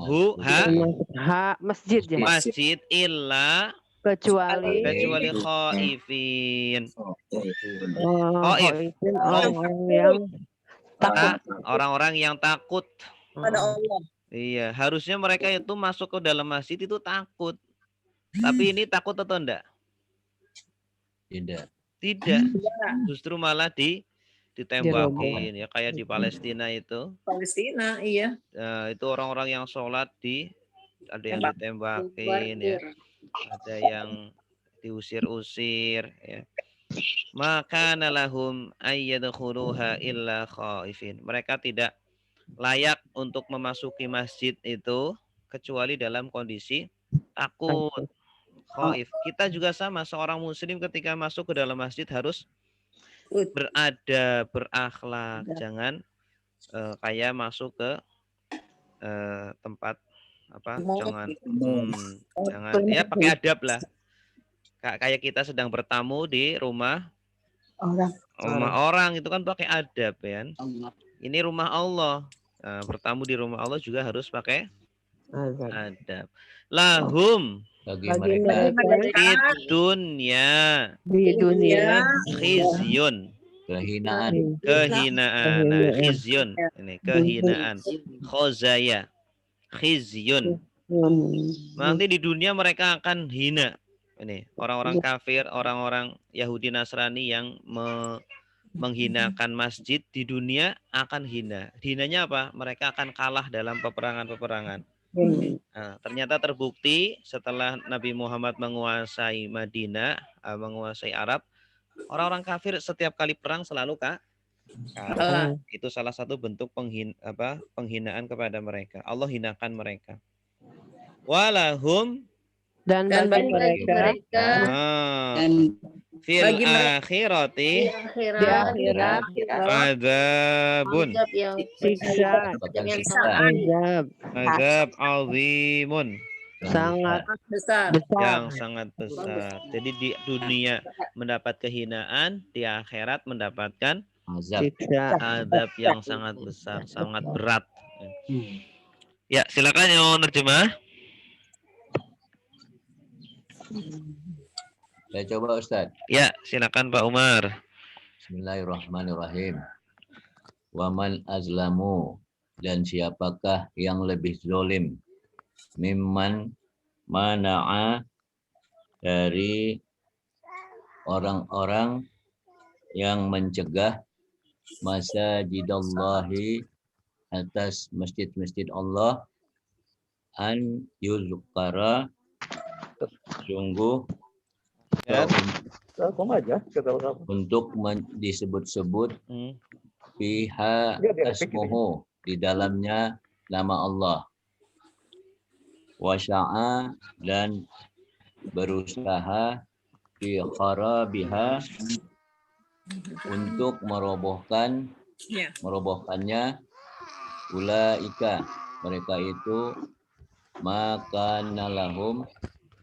masjid ya. masjid illa kecuali khaifin. khaifin orang-orang yang takut. Orang-orang yang takut pada Allah. Iya, harusnya mereka itu masuk ke dalam masjid itu takut. Tapi ini takut atau enggak? Tidak. Justru malah ditembakin ya, kayak di Palestina itu. Palestina, iya. Itu orang-orang yang sholat ada yang ditembakin ya. Ada yang diusir-usir ya. Maka nalahum ayyadkhuluha illa khaifin. Mereka tidak layak untuk memasuki masjid itu kecuali dalam kondisi takut. Khaif. Kita juga sama, seorang muslim ketika masuk ke dalam masjid harus beradab, berakhlak, jangan kayak masuk ke tempat apa? Jangan ya pakai adab lah. Kayak kita sedang bertamu di rumah orang itu kan pakai adab ya. Ini rumah Allah. Nah, bertamu di rumah Allah juga harus pakai adab. Lahum bagi mereka di dunia khizyun kehinaan. Nah, khizyun ini kehinaan. Khozaya khizyun. Nanti di dunia mereka akan hina. Ini orang-orang kafir, orang-orang Yahudi Nasrani yang menghinakan masjid di dunia akan hina. Hinanya apa? Mereka akan kalah dalam peperangan-peperangan. Nah, ternyata terbukti setelah Nabi Muhammad menguasai Madinah, menguasai Arab, orang-orang kafir setiap kali perang selalu kalah. Itu salah satu bentuk penghinaan kepada mereka. Allah hinakan mereka. Walahum dan bagi mereka fil akhirati di akhirat adzabun siksa azab azimun sangat besar. Yang sangat besar. Jadi di dunia mendapat kehinaan, di akhirat mendapatkan azab yang sangat besar, sangat berat. Ya, silakan yang nerjemah. Saya coba Ustaz. Ya, silakan Pak Umar. Bismillahirrahmanirrahim. Waman azlamu, dan siapakah yang lebih zalim mimman mana'a, dari orang-orang yang mencegah masajidallahi, atas masjid-masjid Allah, an yuzkara, sungguh untuk disebut-sebut fiha asmuhu, di dalamnya nama Allah, wasya'a, dan berusaha fi kharabiha, untuk merobohkannya, ulaika, mereka itu, maka nalahum,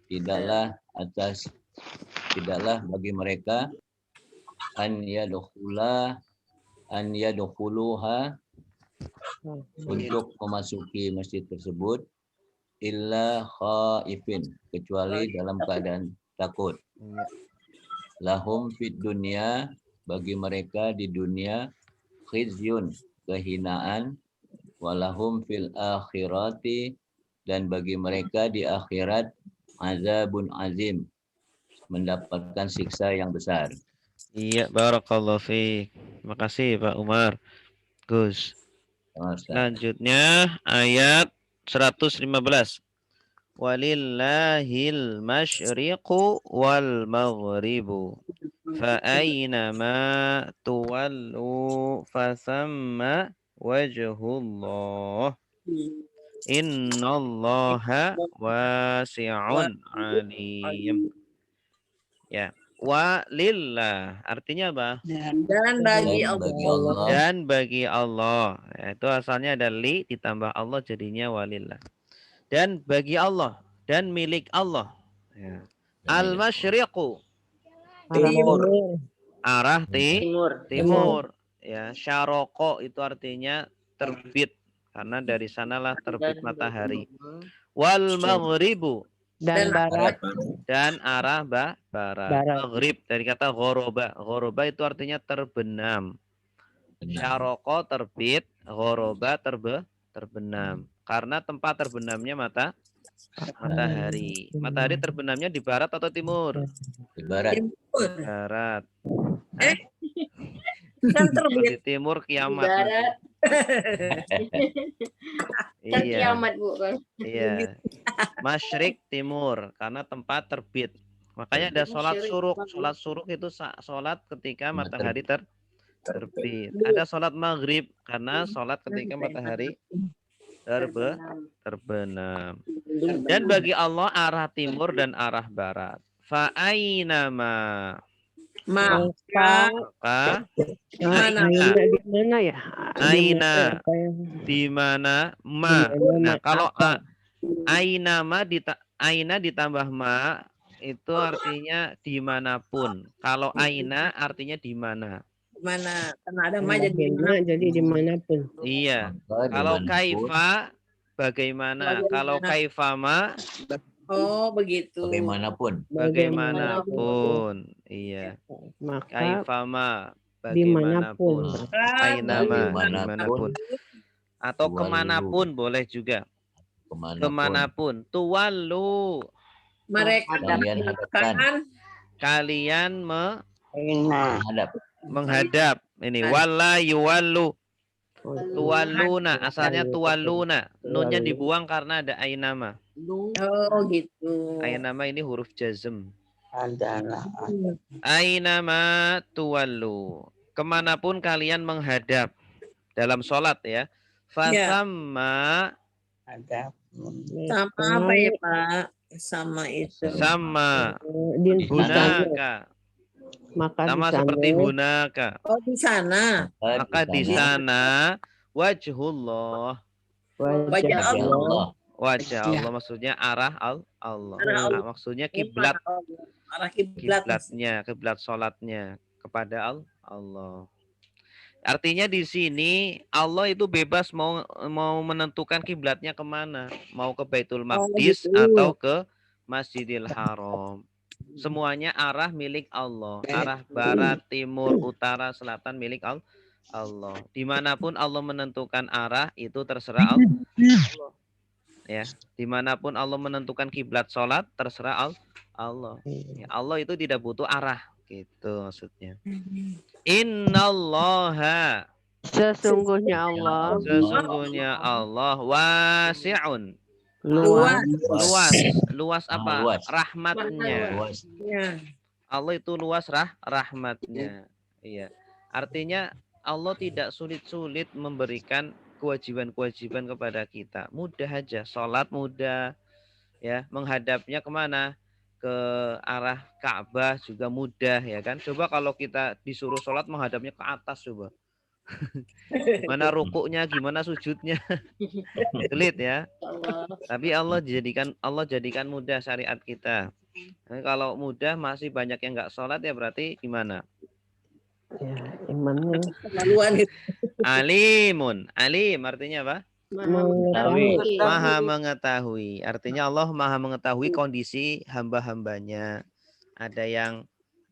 tidaklah bagi mereka, an yadkhuluha, untuk memasuki masjid tersebut, illa khaifin, kecuali dalam keadaan takut. Lahum fid dunya, bagi mereka di dunia, khizyun, kehinaan, walahum fil akhirati, dan bagi mereka di akhirat, azabun azim, mendapatkan siksa yang besar. Iya, barakallahu fiik. Terima kasih Pak Umar. Gus. Selanjutnya ayat 115. Walillahil masyriqu wal maghribu fa aynama tuwallu fasamma wajhullah. Innallaha wasi'un alim. Ya. walillah. Artinya apa? Dan Dan bagi Dan Allah. bagi Allah. Dan bagi Allah. Ya, itu asalnya ada li ditambah Allah jadinya walillah. Dan bagi Allah dan milik Allah. Ya. Al-masyriqu timur. Arah timur. Ya, syaroko itu artinya terbit karena dari sanalah terbit matahari. Wal maghribu Dan barat. dan arah barat. Barat. Maghrib dari kata ghoroba. Ghoroba itu artinya terbenam. Syaroko terbit, ghoroba terbenam. Karena tempat terbenamnya matahari. Matahari terbenamnya di barat atau timur? Di barat. Timur. Barat. Kan Kalau terbit. di timur kiamat. Barat. Kan Iya. kiamat, Bu. Kan. Iya. Masyrik timur karena tempat terbit. Makanya ada sholat suruk. Sholat suruk itu sholat ketika matahari terbit. Ada sholat maghrib karena sholat ketika matahari terbenam. Dan bagi Allah arah timur dan arah barat. Fa'ainama. Maka Aina. Di mana ya? Aina. Apa ya? Di mana ma. Nah, kalau aina ditambah ma itu artinya dimanapun. Kalau aina artinya di mana. mana? Karena ada ma jadi Bina, jadi dimanapun. Iya. Maka Kalau dimanapun. kaifa bagaimana? Kalau kaifa ma oh begitu. Bagaimanapun. bagaimanapun. Iya. Maka Kaifa ma dimanapun. bagaimanapun. Aina ma dimanapun. Atau Tuwallu. kemanapun boleh juga. Kemanapun. Tuwallu. Mereka Kalian hadapkan. Kalian Menghadap. menghadap. Ini wala yuwallu. Tuwalluna. Asalnya tuwalluna. Nunnya dibuang karena ada ainama. Oh gitu. Ainama ini huruf jazm. Ainama tuwallu. Kemanapun kalian menghadap. Dalam sholat ya. Fasamma. Sama apa ya Pak? Sama itu. Sama. Di sana. Hunaka. Maka Sama di sana. seperti hunaka. Oh di sana. Maka di sana wajhullah. Wajah Ya Allah. Allah. Wajah Allah maksudnya arah Allah. Arah Allah. Nah, maksudnya kiblat. Arah kiblat. Kiblatnya, kiblat sholatnya kepada Allah. Artinya di sini Allah itu bebas mau menentukan kiblatnya kemana, mau ke Baitul Maqdis gitu. atau ke Masjidil Haram. Semuanya arah milik Allah. Arah barat, timur, utara, selatan milik Allah. Dimanapun Allah menentukan arah itu terserah Allah. Ya, dimanapun Allah menentukan kiblat sholat terserah Allah. Ya, Allah itu tidak butuh arah, gitu maksudnya. Innallaha. Sesungguhnya Allah Sesungguhnya Allah wasi'un. luas. Luas apa? Luas. Rahmatnya. Luas. Ya. Allah itu luas rahmatnya. Iya. Artinya Allah tidak sulit-sulit memberikan kewajiban-kewajiban kepada kita. Mudah aja. Sholat mudah. Ya, menghadapnya kemana? Ke arah Ka'bah juga mudah ya kan. Coba kalau kita disuruh sholat menghadapnya ke atas coba. Mana rukuknya, gimana sujudnya. Sulit ya. Tapi Allah jadikan mudah syariat kita. Nah, kalau mudah masih banyak yang nggak sholat ya berarti gimana? Ya, imannya Keterlaluan itu. Alimun. Alim artinya apa? mengetahui. Maha mengetahui. Artinya Allah maha mengetahui kondisi hamba-hambanya. Ada yang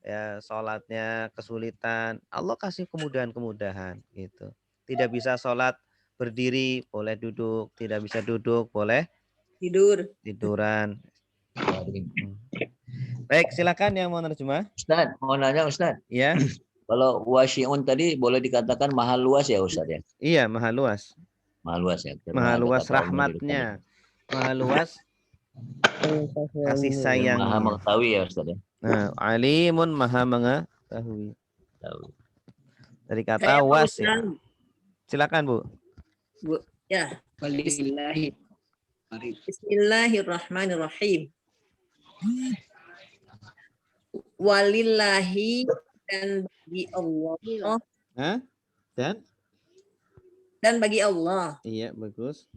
ya sholatnya kesulitan. Allah kasih kemudahan-kemudahan gitu. Tidak bisa sholat berdiri, boleh duduk. Tidak bisa duduk, boleh tiduran. Baik, silakan yang mau nerjemah. Ustaz, mau nanya Ustaz. Ya, Kalau wasi'un tadi boleh dikatakan maha luas ya Ustaz ya? iya maha luas. Maha luas ya. Karena Maha ada luas kata Allah rahmatnya. Maha luas kasih yang sayangnya. maha mengetahui ya Ustaz ya. Nah, alimun maha mengetahui. Tahu. Dari kata Kayak was Pak ya. Ustaz. Silakan Bu. Ya. Walillahi. Bismillahirrahmanirrahim. walillahi dan bagi Allah Hah? dan bagi Allah Iya, bagus.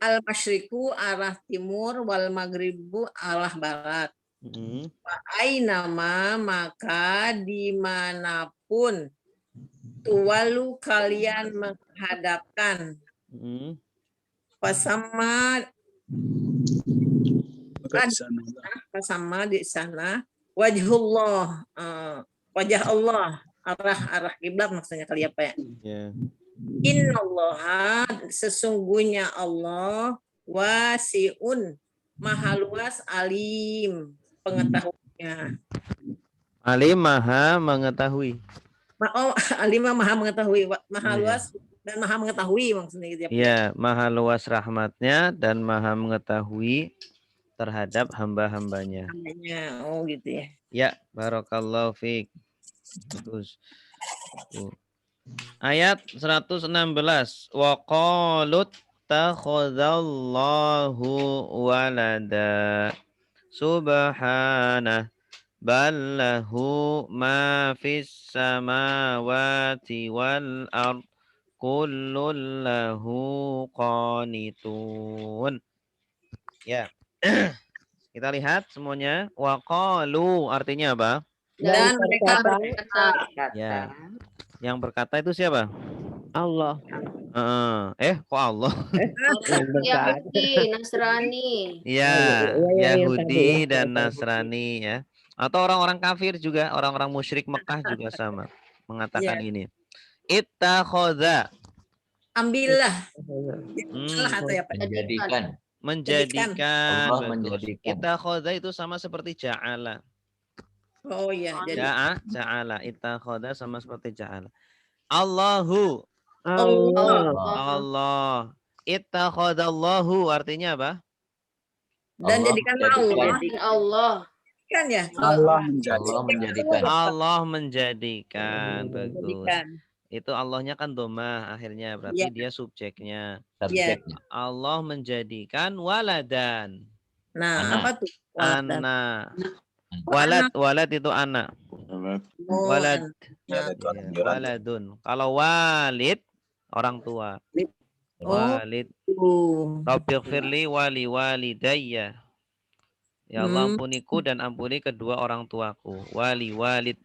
al-masyriku arah timur wal maghribu arah barat. Mm-mm. Ainama maka dimanapun tuwalu kalian menghadapkan Mm-mm. pasama pasama di sana wajhullah wajah Allah arah kiblat maksudnya kali apa ya? Ya. Innallaha sesungguhnya Allah wasiun maha luas alim pengetahuannya. Alim maha mengetahui. Alim maha mengetahui, maha Iya. luas dan maha mengetahui maksudnya gitu ya. Iya, maha luas rahmatnya dan maha mengetahui terhadap hamba-hambanya. Hambanya. Oh gitu ya. Ya, barakallahu fiik. Bagus. Tuh. Ayat 116. Wa qalut takhadzallahu walada. Subhanah. Bal lahu ma fis samawati wal ard. Kullun lahu qanitun. Ya. Kita lihat semuanya. Wa qalu artinya apa? Dan mereka berkata, Ya. Yang berkata itu siapa? Allah. Kok Allah? Yahudi, Nasrani. Ya, yang Yahudi tadi ya, dan yang tadi. Nasrani ya. Atau orang-orang kafir juga, orang-orang musyrik Mekah juga sama mengatakan ini. Ittakhadha. ambillah. Hmm, Salah atau ya Pak? menjadikan. Allah Bagus. menjadikan. Ittakhadha itu sama seperti ja'ala. Oh iya, jadi Ja'ala. Ittakhadha sama seperti ja'ala. Allahu. Allah. Allah. Ittakhadallahu artinya apa? dan Allah jadikan menjadikan. Allah kan ya. Allah Allah menjadikan. Allah menjadikan. Bagus. Jadikan. Itu Allahnya kan domah akhirnya. Berarti Ya. dia subjeknya. Subjeknya. Allah menjadikan waladan. Nah, Anak. apa tuh? Anak. Walad itu anak. Oh, Walad. anak. Ya, waladun. Kalau walid orang tua. Walid. Rabbighfirli wali walidayya. Ya Allah ampuniku dan ampuni kedua orang tuaku. Walid.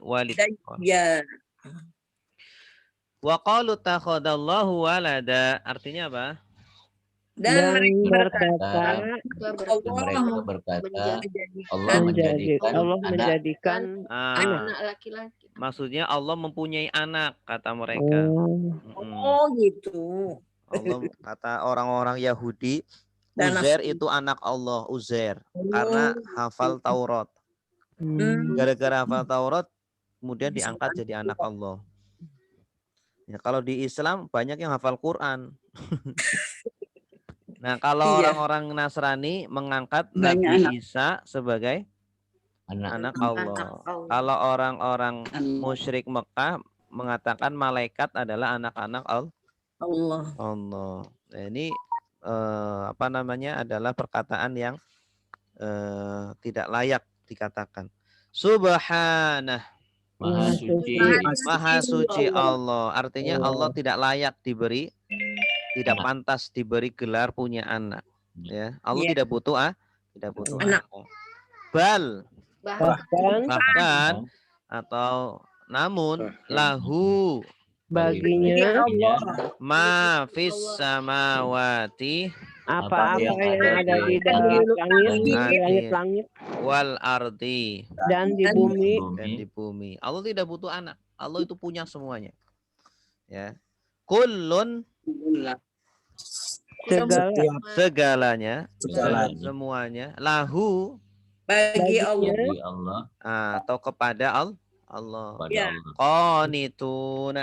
Ya. Wa qalu takhadallahu walada. Artinya apa? Dan mereka Mereka berkata, Allah menjadikan Anak laki-laki. Maksudnya Allah mempunyai anak, kata mereka. Oh gitu. Allah kata orang-orang Yahudi, Dan Uzair itu anak Allah, Uzair, karena hafal Taurat. Gara-gara hafal Taurat, kemudian diangkat jadi anak Allah. Ya, kalau di Islam banyak yang hafal Quran. Nah, kalau orang-orang Nasrani mengangkat Nabi Isa sebagai anak Allah. Kalau orang-orang musyrik Mekah mengatakan malaikat adalah anak-anak Allah. Nah, ini adalah perkataan yang tidak layak dikatakan. Subhanah. Maha suci Allah. Artinya Allah tidak layak diberi, tidak pantas diberi gelar punya anak. Ya, Allah tidak butuh anak. Bahkan atau namun lahu baginya ma fis samawati apa-apa yang ada di dalam langit wal ardi dan di bumi. Allah tidak butuh anak. Allah itu punya semuanya. Ya. Kullun segalanya semuanya lahu bagi Allah atau kepada Allah. Qanitun.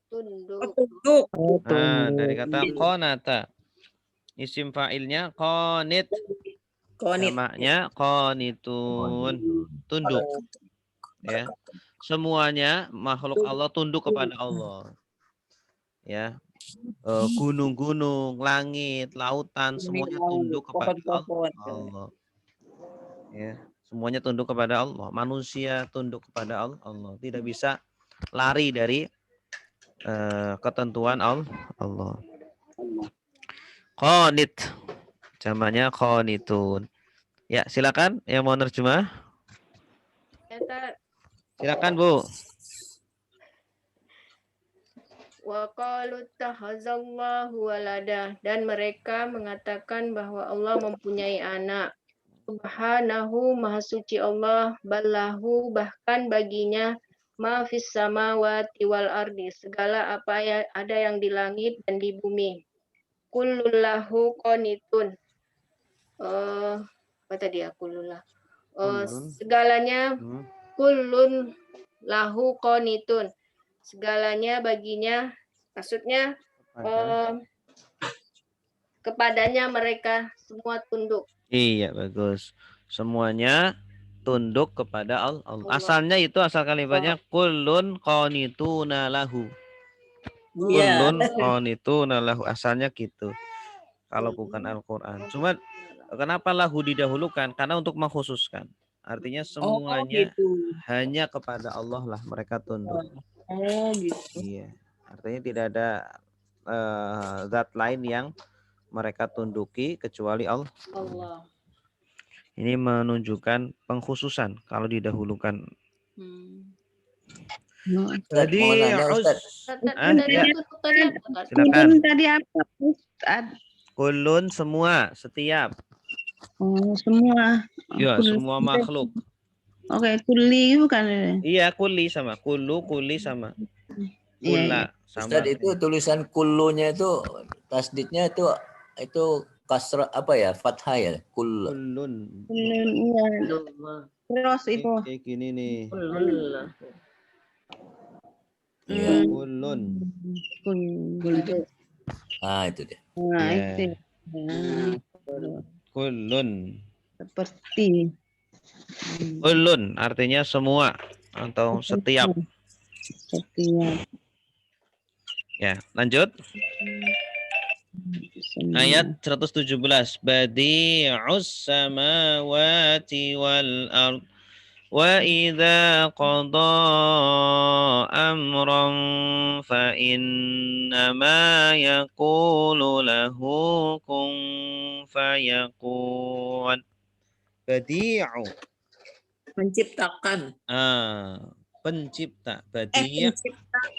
Tunduk. Dari kata qanata. Isim fa'ilnya qanit. Namanya qanitun. Tunduk. Ya. Semuanya makhluk Allah tunduk kepada Allah. Ya, gunung-gunung, langit, lautan, semuanya tunduk kepada Pohon-pohon. Allah. Ya, semuanya tunduk kepada Allah. Manusia tunduk kepada Allah. Tidak bisa lari dari ketentuan Allah. Qanit, jamannya qanitun. Ya, silakan yang mau nerjemah. Silakan Bu. Wa qalu takhazallahu walada, dan mereka mengatakan bahwa Allah mempunyai anak. Subhanahu, maha suci Allah, ballahu, bahkan baginya ma fis samawati wal ardi, segala apa yang ada yang di langit dan di bumi. Kullullahu qanitun. Apa tadi ya kullullah? Segalanya kullun lahu qanitun. Segalanya baginya, maksudnya kepadanya mereka semua tunduk. Iya, bagus. Semuanya tunduk kepada Allah. Asalnya itu asal kalimatnya kullun qanituna lahu. Kullun qanituna lahu. Asalnya gitu. Kalau bukan Al-Qur'an. Cuma kenapa lahu didahulukan? Karena untuk mengkhususkan. Artinya semuanya hanya kepada Allah lah mereka tunduk. Oh gitu. Iya. Artinya tidak ada zat lain yang mereka tunduki kecuali Allah. Ini menunjukkan pengkhususan kalau didahulukan. Tadi silakan. Tadi apa? Kulun semua, setiap. Oh, semua. Ya, semua makhluk. Oke, kuli bukan? Iya, kuli sama. Kuli sama. Kula sama. Ustaz, itu tulisan kulunya itu tasdidnya itu kasrah apa ya? Fathah ya? Kulun. Iya. Terus itu. Kayak gini nih. Iya. Kulun. Ah, itu dia. Nah, itu. Kulun. Seperti. Kulun artinya semua atau setiap. Setiap. Ya, lanjut. Ayat 117. Badi'us samawati wal ard. Wa idza qada amran fa innama yaqulu lahu kun fayakun. Badi'u. Menciptakan. Pencipta. Badi'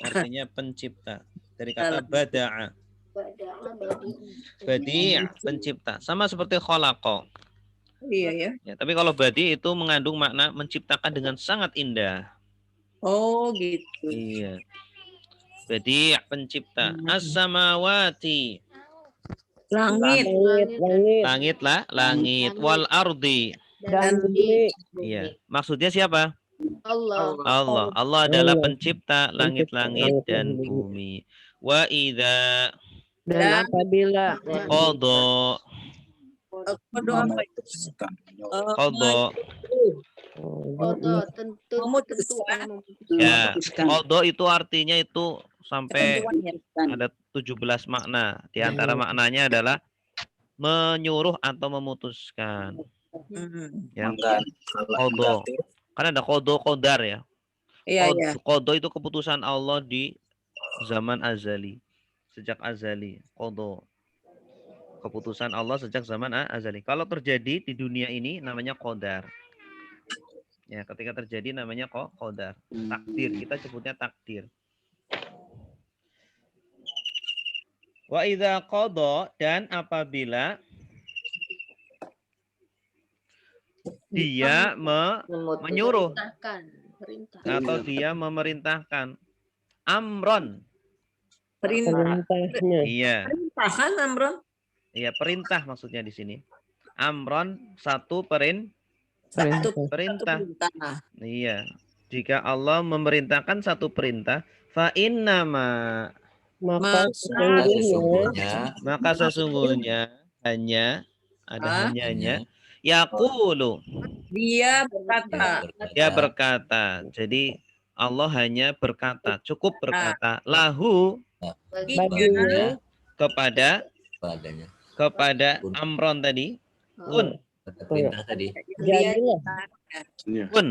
artinya pencipta. Dari kata bada'a. Badi' pencipta. Sama seperti khalaqa. Iya ya. Tapi kalau badi itu mengandung makna menciptakan dengan sangat indah. Oh gitu. Iya. Badi' pencipta. As-samawati. Langit. Langit lah, langit. Wal ardi. Dan bumi. Iya. Maksudnya siapa? Allah. Allah adalah pencipta langit-langit dan bumi. Wa idza Dan apabila qada apa itu? qada tentu ya, qada itu artinya itu sampai ada 17 makna. Di antara maknanya adalah menyuruh atau memutuskan. Ya, qada. Kan ada qadar ya. Iya. Qada itu keputusan Allah di zaman azali. Sejak azali, qada. Keputusan Allah sejak zaman azali. Kalau terjadi di dunia ini namanya qadar. Ya, ketika terjadi namanya qadar. Takdir, kita sebutnya takdir. Wa idza qada, dan apabila dia menyuruh atau dia memerintahkan amron. perintahnya. Iya. Perintahan amron. Iya, perintah maksudnya di sini. Amron satu perintah. Iya. Jika Allah memerintahkan satu perintah, fa innama, maka sesungguhnya hanya ada hanyanya yaqulu. Dia berkata. Jadi Allah hanya berkata, cukup berkata. Lahu Baginya. Kepada kepada kepada Amron tadi. Kun. perintah tadi. Jadilah. Kun.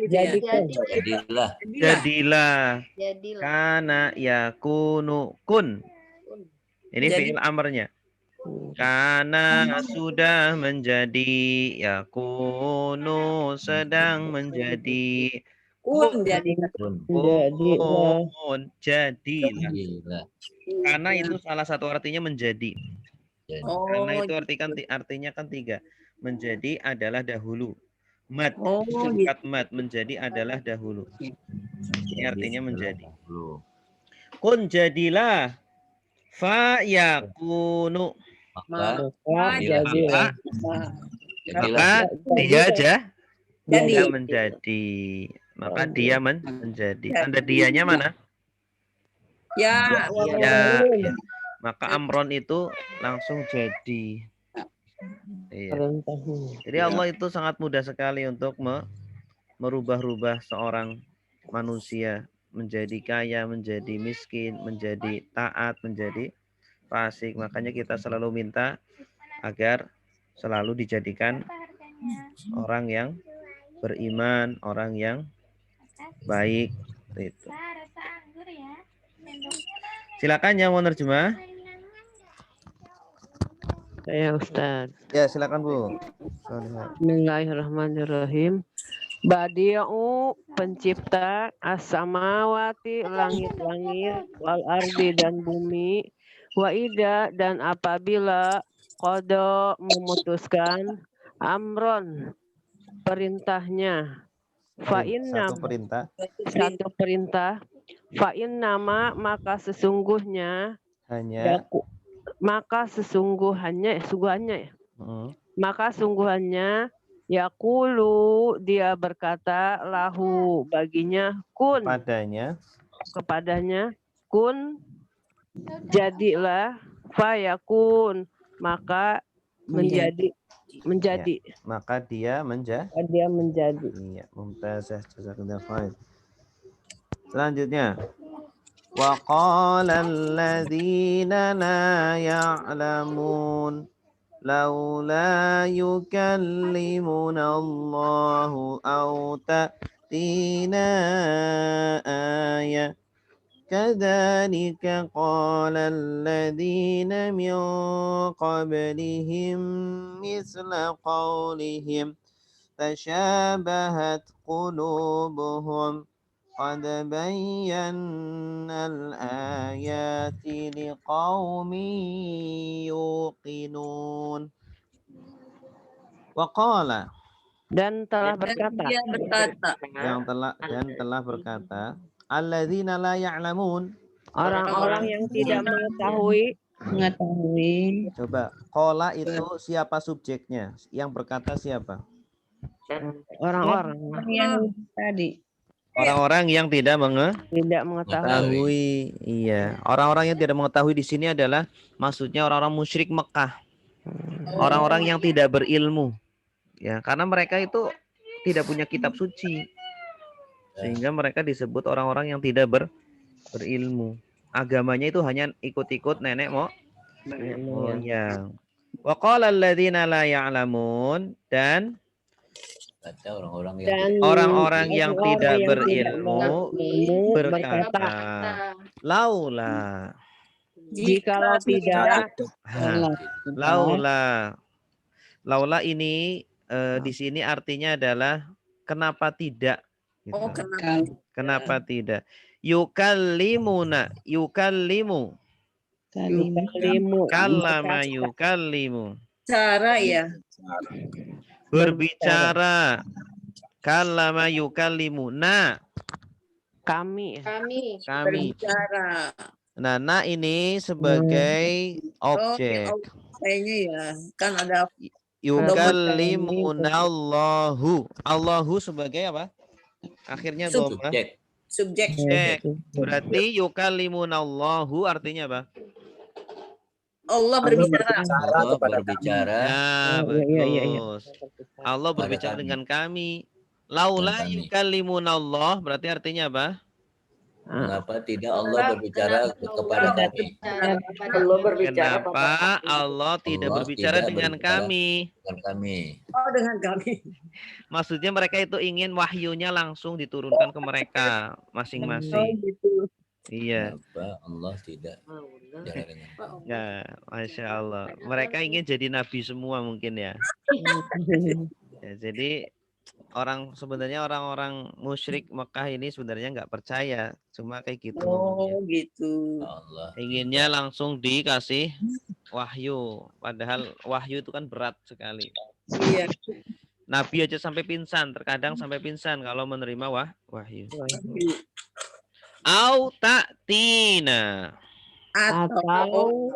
Jadikan. Jadilah. Jadilah. Jadilah. Kana yakunu kun. Ini Jadi. fi'il amrnya. Karena sudah menjadi, yakunu sedang menjadi, Kun jadilah. Jadilah. jadilah. Karena itu salah satu artinya menjadi. Oh, Karena itu artinya kan 3. Menjadi adalah dahulu. Mat, Oh, sifat mat, menjadi adalah dahulu. Ini artinya menjadi. Kun jadilah. Fa yakunu. Maka Jadilah. Maka dia aja Jadi. dia menjadi. Maka dia menjadi. Tanda dianya mana? Ya, Ya. Maka Amron itu langsung jadi. Iya. Jadi Allah itu sangat mudah sekali untuk merubah-rubah seorang manusia menjadi kaya, menjadi miskin, menjadi taat, menjadi fasik. Makanya kita selalu minta agar selalu dijadikan orang yang beriman, orang yang baik. Itu. Silakan yang mau nerjemah. Saya Ustaz. Ya, silakan Bu. Bismillahirrahmanirrahim. Badi'u pencipta as-samawati langit-langit wal ardi dan bumi wa ida dan apabila qada memutuskan amron perintahnya fa inna Satu perintah. satu perintah fa innama maka sesungguhnya Hanya maka sesungguhnya ya maka sungguhannya yaqulu dia berkata lahu baginya kun kepadanya kun jadilah fayakun maka menjadi Ya, maka dia menjadi. Iya, mumtazah, jazakallahu khair. Selanjutnya wa qala alladziina la ya'lamun laula yukallimuna Allahu aw ta'tina ayah كذلك قال الذين من قبلهم مثل قولهم تشابهت قلوبهم قد بينا الآيات لقوم يوقنون وقال dan telah berkata telah berkata alladzina la ya'lamun orang-orang yang tidak mengetahui. Coba qala itu siapa subjeknya? Yang berkata siapa? Orang-orang yang tadi. Orang-orang yang tidak mengetahui. Iya, orang-orang yang tidak mengetahui di sini adalah maksudnya orang-orang musyrik Mekah. Orang-orang yang tidak berilmu. Ya, karena mereka itu tidak punya kitab suci. Sehingga mereka disebut orang-orang yang tidak berilmu. Agamanya itu hanya ikut-ikut nenek moyang. Wa qala alladzina la ya'lamun dan orang-orang yang tidak berilmu berkata laula jikalau tidak laula ini di sini artinya adalah kenapa tidak gitu. Kenapa tidak yukallimu kallama yukallimu cara ya berbicara kallama yukallimu kami berbicara. Nah, ini sebagai objek. Kayaknya ya, kan ada yukallimunallahu. Allahu sebagai apa? Akhirnya dhamma. Subjek. Berarti yukallimunallahu artinya apa? Allah berbicara. Nah, bagus. Allah berbicara dengan kami. Laula yukallimunallah berarti artinya apa? Mengapa tidak Allah berbicara kepada kami? Allah berbicara Kenapa Allah tidak Allah berbicara tidak dengan berbicara kami? dengan kami. Oh, dengan kami. Maksudnya mereka itu ingin wahyunya langsung diturunkan ke mereka masing-masing. Gitu. Iya. Kenapa Allah tidak bicara dengan kami? Ya, Masya Allah. Mereka ingin jadi nabi semua mungkin ya. Ya, jadi sebenarnya orang-orang musyrik Mekah ini sebenarnya nggak percaya, cuma kayak gitu ngomongnya. Oh, gitu. Allah Inginnya langsung dikasih wahyu, padahal wahyu itu kan berat sekali. Iya. Nabi aja sampai pingsan, terkadang sampai pingsan kalau menerima wahyu. Au ta'tina. Atau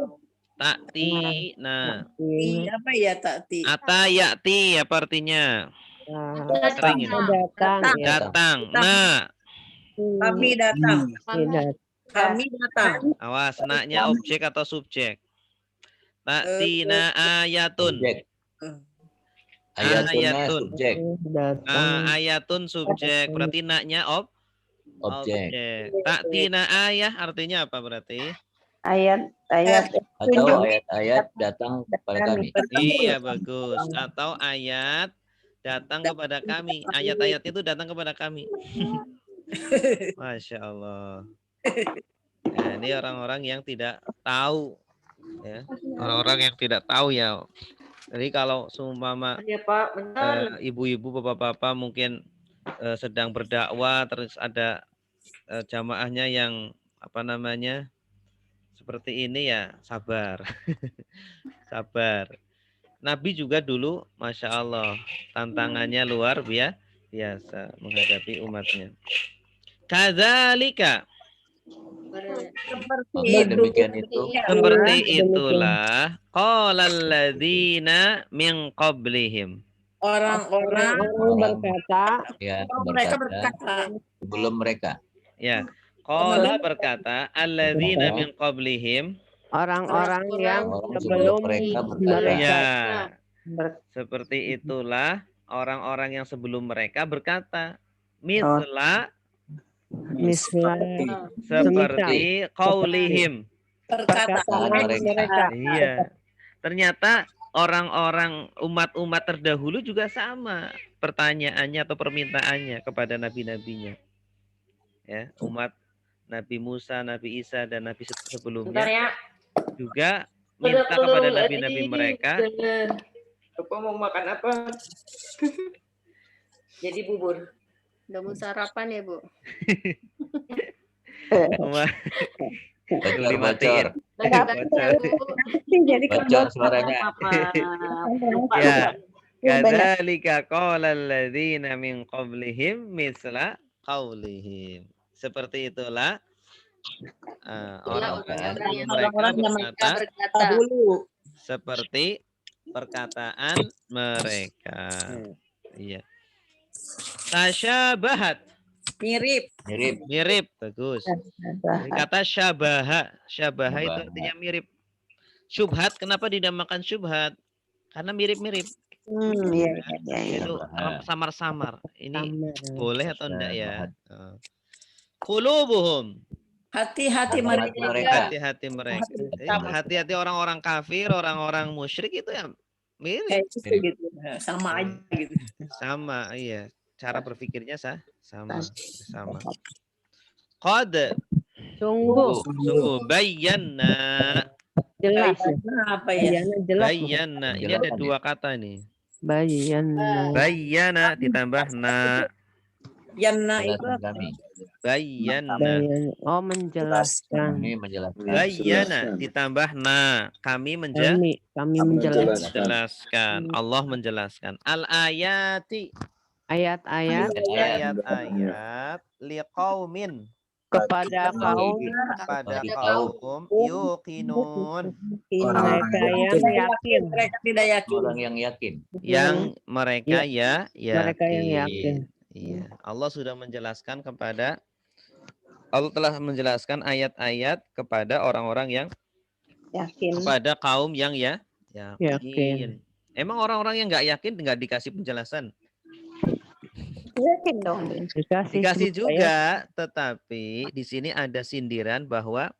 Ta'tina. apa ya takti? Ata ya'ti apa artinya? Sering ini. Datang. Nah, Kami datang. Kami datang. awas, naknya objek atau subjek. Ta'tina ayatun. subjek. Ayatunnya Ayatun. subjek. Ayatun subjek. Berarti naknya Objek. Ta'tina ayah artinya apa berarti? Ayat Atau ayat-ayat datang kepada kami. Iya, bagus. Atau ayat datang kepada kami. Ayat-ayatnya itu datang kepada kami. Masya Allah. Nah, ini orang-orang yang tidak tahu. Ya. Orang-orang yang tidak tahu ya. Jadi kalau seumpama Ya Pak, benar. ibu-ibu, bapak-bapak mungkin sedang berdakwah, terus ada jamaahnya yang apa namanya seperti ini ya, sabar. Sabar. Nabi juga dulu, Masya Allah, tantangannya luar biasa menghadapi umatnya. Kadzalika. Seperti itulah qalal ladzina min qablihim. Orang-orang berkata, mereka berkata sebelum mereka. Ya. Qala berkata alladzina min qablihim, orang-orang yang Orang sebelum mereka berkata. ya. Seperti itulah orang-orang yang sebelum mereka berkata, misla seperti qaulihim, perkataan mereka. Iya. Ternyata orang-orang umat-umat terdahulu juga sama pertanyaannya atau permintaannya kepada nabi-nabinya. Ya, umat Nabi Musa, Nabi Isa dan nabi sebelumnya juga minta kepada nabi-nabi mereka. Bapak mau makan apa? Jadi bubur. Udah mau sarapan ya, Bu? Bocor. Bocor suaranya. Ya. Kadzalika qala alladzina min qablihim misla qaulihim. Seperti itulah orang-orang yang mereka berkata dulu seperti perkataan mereka. Iya. Tasyabahat. Mirip. Bagus. Kata syabaha. Syabaha itu artinya mirip. Syubhat, kenapa dinamakan syubhat? Karena mirip-mirip. Itu samar-samar. Ini boleh atau enggak ya? Qulubuhum. hati-hati mereka. Hati-hati mereka. Hati-hati orang-orang kafir, orang-orang musyrik itu ya mirip. Gitu. Sama aja gitu. Sama, iya. Cara berpikirnya sama. Qad. Sungguh. Bayyana. Jelas. Apa ya? Bayyana. Ini ada dua kata nih. Bayyana ditambah na. Yanna itu Bayyana. Oh, menjelaskan. Kami menjelaskan. Bayyana ditambah na. Kami menjelaskan. Allah menjelaskan. Al-ayati. Ayat-ayat liqaumin. Kepada kaum yuqinun. Mereka yang yakin. Mereka tidak yakin. Orang yang yakin. Yang mereka Mereka yang yakin. Iya. Allah telah menjelaskan ayat-ayat kepada orang-orang yang yakin. Kepada kaum yang yakin. Emang orang-orang yang nggak yakin nggak dikasih penjelasan? Yakin dong. Dikasih juga, tetapi di sini ada sindiran bahwa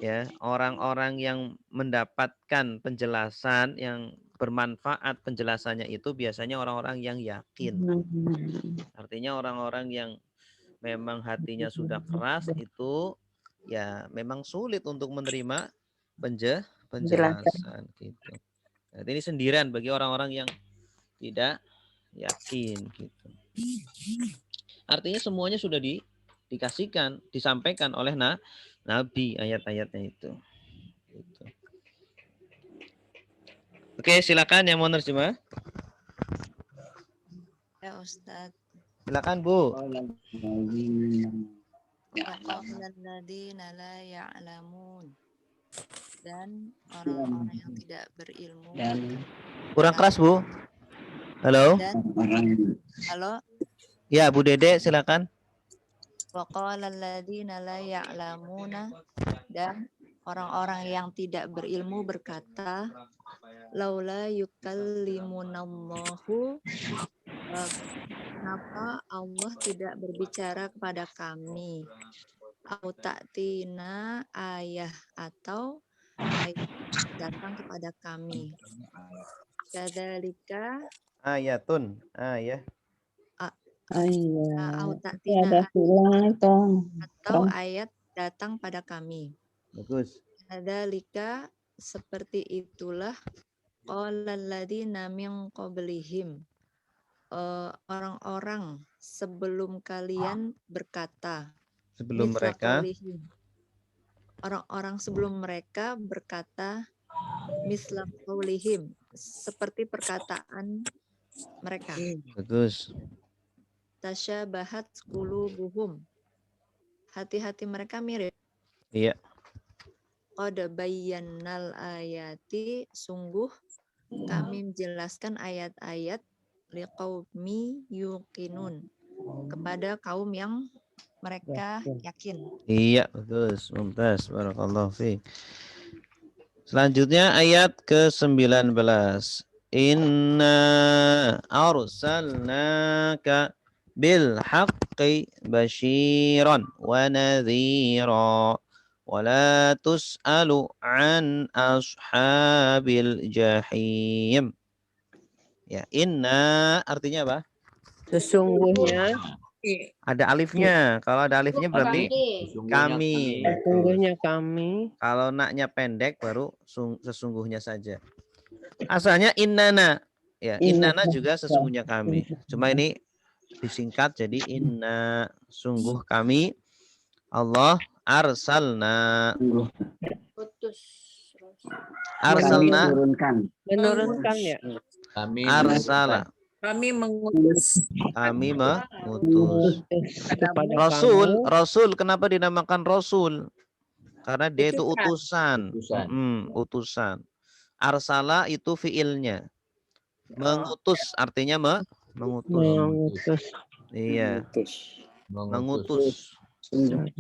ya orang-orang yang mendapatkan penjelasan yang bermanfaat penjelasannya itu biasanya orang-orang yang yakin. Artinya orang-orang yang memang hatinya sudah keras itu ya memang sulit untuk menerima penjelasan gitu. Jadi ini sindiran bagi orang-orang yang tidak yakin gitu. Artinya semuanya sudah dikasihkan, disampaikan oleh Nabi ayat-ayatnya itu. Gitu. Oke, silakan yang mau nerjemah. Ya Ustaz. Silakan Bu. Waqalladzina la ya'lamun. Dan orang-orang yang tidak berilmu. Kurang keras Bu. Halo. Halo. Ya Bu Dede silakan. Waqalladzina la ya'lamuna. Dan orang-orang yang tidak berilmu berkata, laula yukallimunallahu, kenapa Allah tidak berbicara kepada kami? Au ta'tina ayah, atau ayat datang kepada kami. Kadzalika Ayatun, ayah. Au Ada ta'tina pulang atau ayat datang pada kami. Bagus. Kadzalika, seperti itulah qallalladzina min qablihim, orang-orang sebelum kalian berkata. Sebelum mereka. Orang-orang sebelum mereka berkata misla qaulihim, seperti perkataan mereka. Bagus. Tasyabahat qulubuhum, hati-hati mereka mirip. Iya. Qad bayyannal ayati, sungguh kami menjelaskan ayat-ayat liqaumi yuqinun, kepada kaum yang mereka yakin. Iya, bagus. Mumtaz. Barakallahu fiik. Selanjutnya ayat ke-19. Inna arsalnaka bil haqqi basyiran wa nadhira wa la tus'alu an ashabil jahim. Ya, inna artinya apa? Sesungguhnya. Ada alifnya. Kalau ada alifnya berarti kami. Sesungguhnya kami. Kalau naknya pendek baru sesungguhnya saja. Asalnya innana. Ya, innana juga sesungguhnya kami. Cuma ini disingkat jadi inna, sungguh kami Allah arsalna. Arsalna Menurunkan ya. Kami arsala. Kami mengutus. Kami mengutus. Kepada Rasul, kamu. Rasul kenapa dinamakan Rasul? Karena dia itu utusan. Utusan. Arsala itu fiilnya. Mengutus artinya mengutus. Iya. Mengutus.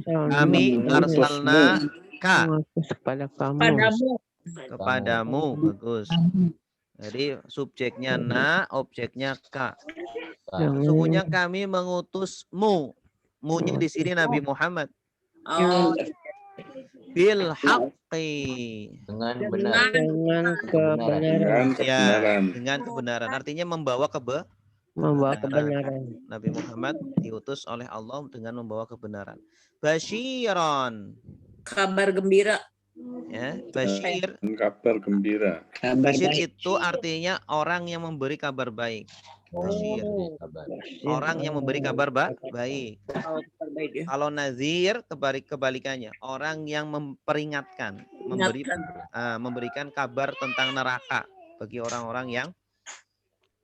Kami arsalna ka. Kepada kamu. Kepadamu. Bagus. Jadi subjeknya na, objeknya ka. Sesungguhnya kami mengutusmu. Mu-nya di sini Nabi Muhammad. Bil haqqi. Dengan benar. Dengan kebenaran. Ya, dengan kebenaran. Artinya membawa kebenaran. Nabi Muhammad diutus oleh Allah dengan membawa kebenaran. Basyiran. Kabar gembira. Ya, basyir. Kabar gembira. Basyir itu artinya orang yang memberi kabar baik. Basyir. Orang yang memberi kabar baik. Kalau nazir kebalikannya, orang yang memperingatkan, memberikan kabar tentang neraka bagi orang-orang yang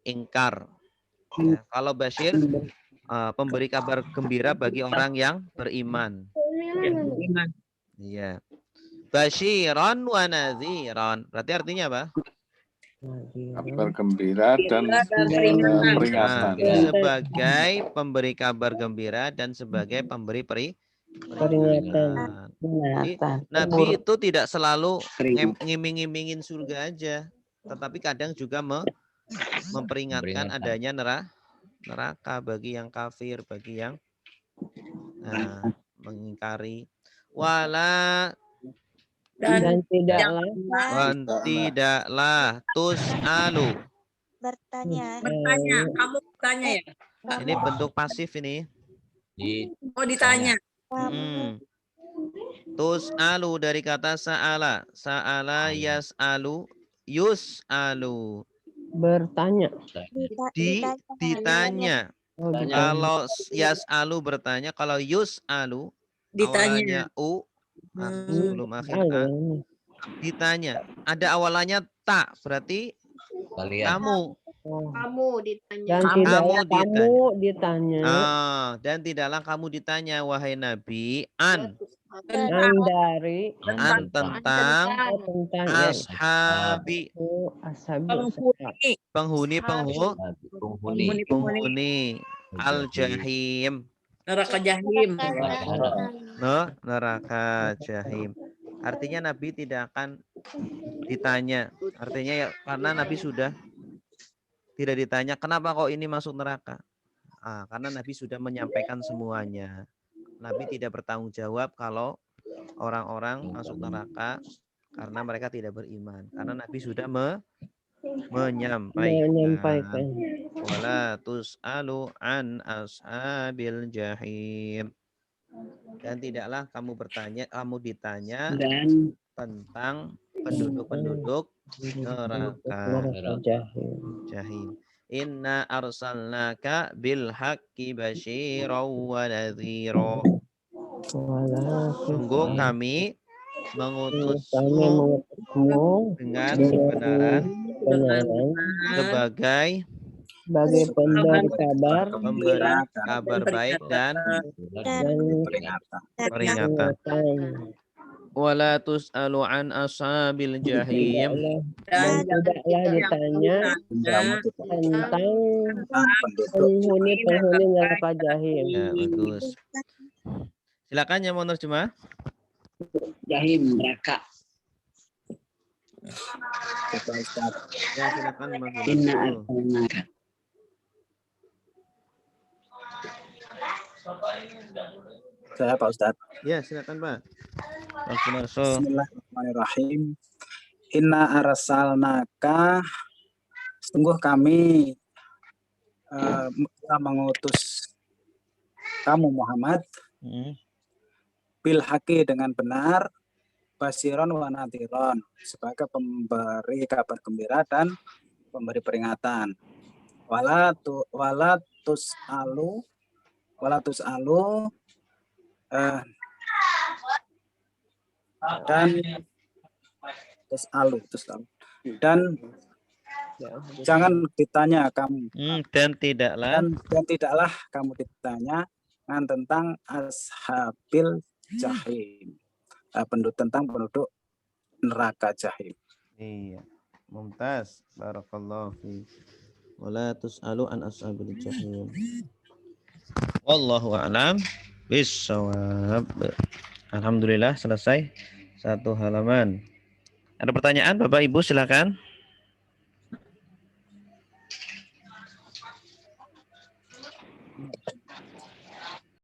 ingkar. Ya, kalau basyir pemberi kabar gembira bagi orang yang beriman. Iya. Basyiran wa nadhiran. Berarti artinya apa? Kabar gembira dan peringatan. Sebagai pemberi kabar gembira dan sebagai pemberi peringatan. Jadi, Nabi itu tidak selalu ngiming-ngimingin surga aja, tetapi kadang juga memperingatkan adanya neraka bagi yang kafir, bagi yang mengingkari. Wala Dan tidaklah tidaklah tus'alu. Bertanya. Kamu bertanya ya? Ini bentuk pasif ini. Oh, ditanya. Tus'alu dari kata sa'ala. Sa'ala yas'alu yus'alu. bertanya. Ditanya. Kalau yas'alu bertanya, kalau yus'alu Ditanya. awalannya u sebelum akhir a. Ditanya. Ada awalannya ta, berarti kamu. Kamu ditanya. Dan tidaklah kamu ditanya. Dan tidaklah kamu ditanya, wahai Nabi, an dari tentang ashabi penghuni al jahim, Neraka jahim. neraka jahim. Artinya Nabi tidak akan ditanya. Artinya ya, karena Nabi sudah tidak ditanya kenapa kok ini masuk neraka. Karena Nabi sudah menyampaikan semuanya. Nabi tidak bertanggung jawab kalau orang-orang masuk neraka karena mereka tidak beriman. Karena Nabi sudah menyampaikan. Wala tus'alu an ashabil jahim. Dan tidaklah kamu ditanya tentang penduduk-penduduk neraka jahim. Inna arsalnaka bil haqqi basyiran wa nadhira. Sungguh kami mengutusmu dengan kebenaran sebagai pemberi kabar baik dan peringatan. Wala tus'alu an ashabil jahim. Dan tidaklah ditanya tentang penghuni neraka jahim. Ya, bagus. Silakan yang mau terjemah. Jahim, neraka. Ya, silakan. Inna arsalnaka. Saya Pak Ustadz. Ya, silakan Pak. Bismillahirrahmanirrahim. Inna arsalnaka, sungguh kami mengutus kamu Muhammad bil haqi dengan benar, basiron wa nadhiron, sebagai pemberi kabar gembira dan pemberi peringatan. Wala tus'alu dan dan jangan ditanya kamu dan tidaklah kamu ditanya tentang ashabil jahim, tentang penduduk neraka jahim. Iya, mumtaz, barakallahu fi. Wala tus'alu an ashabil jahim. Wallahu a'lam bissawab. Alhamdulillah selesai satu halaman. Ada pertanyaan Bapak Ibu silakan.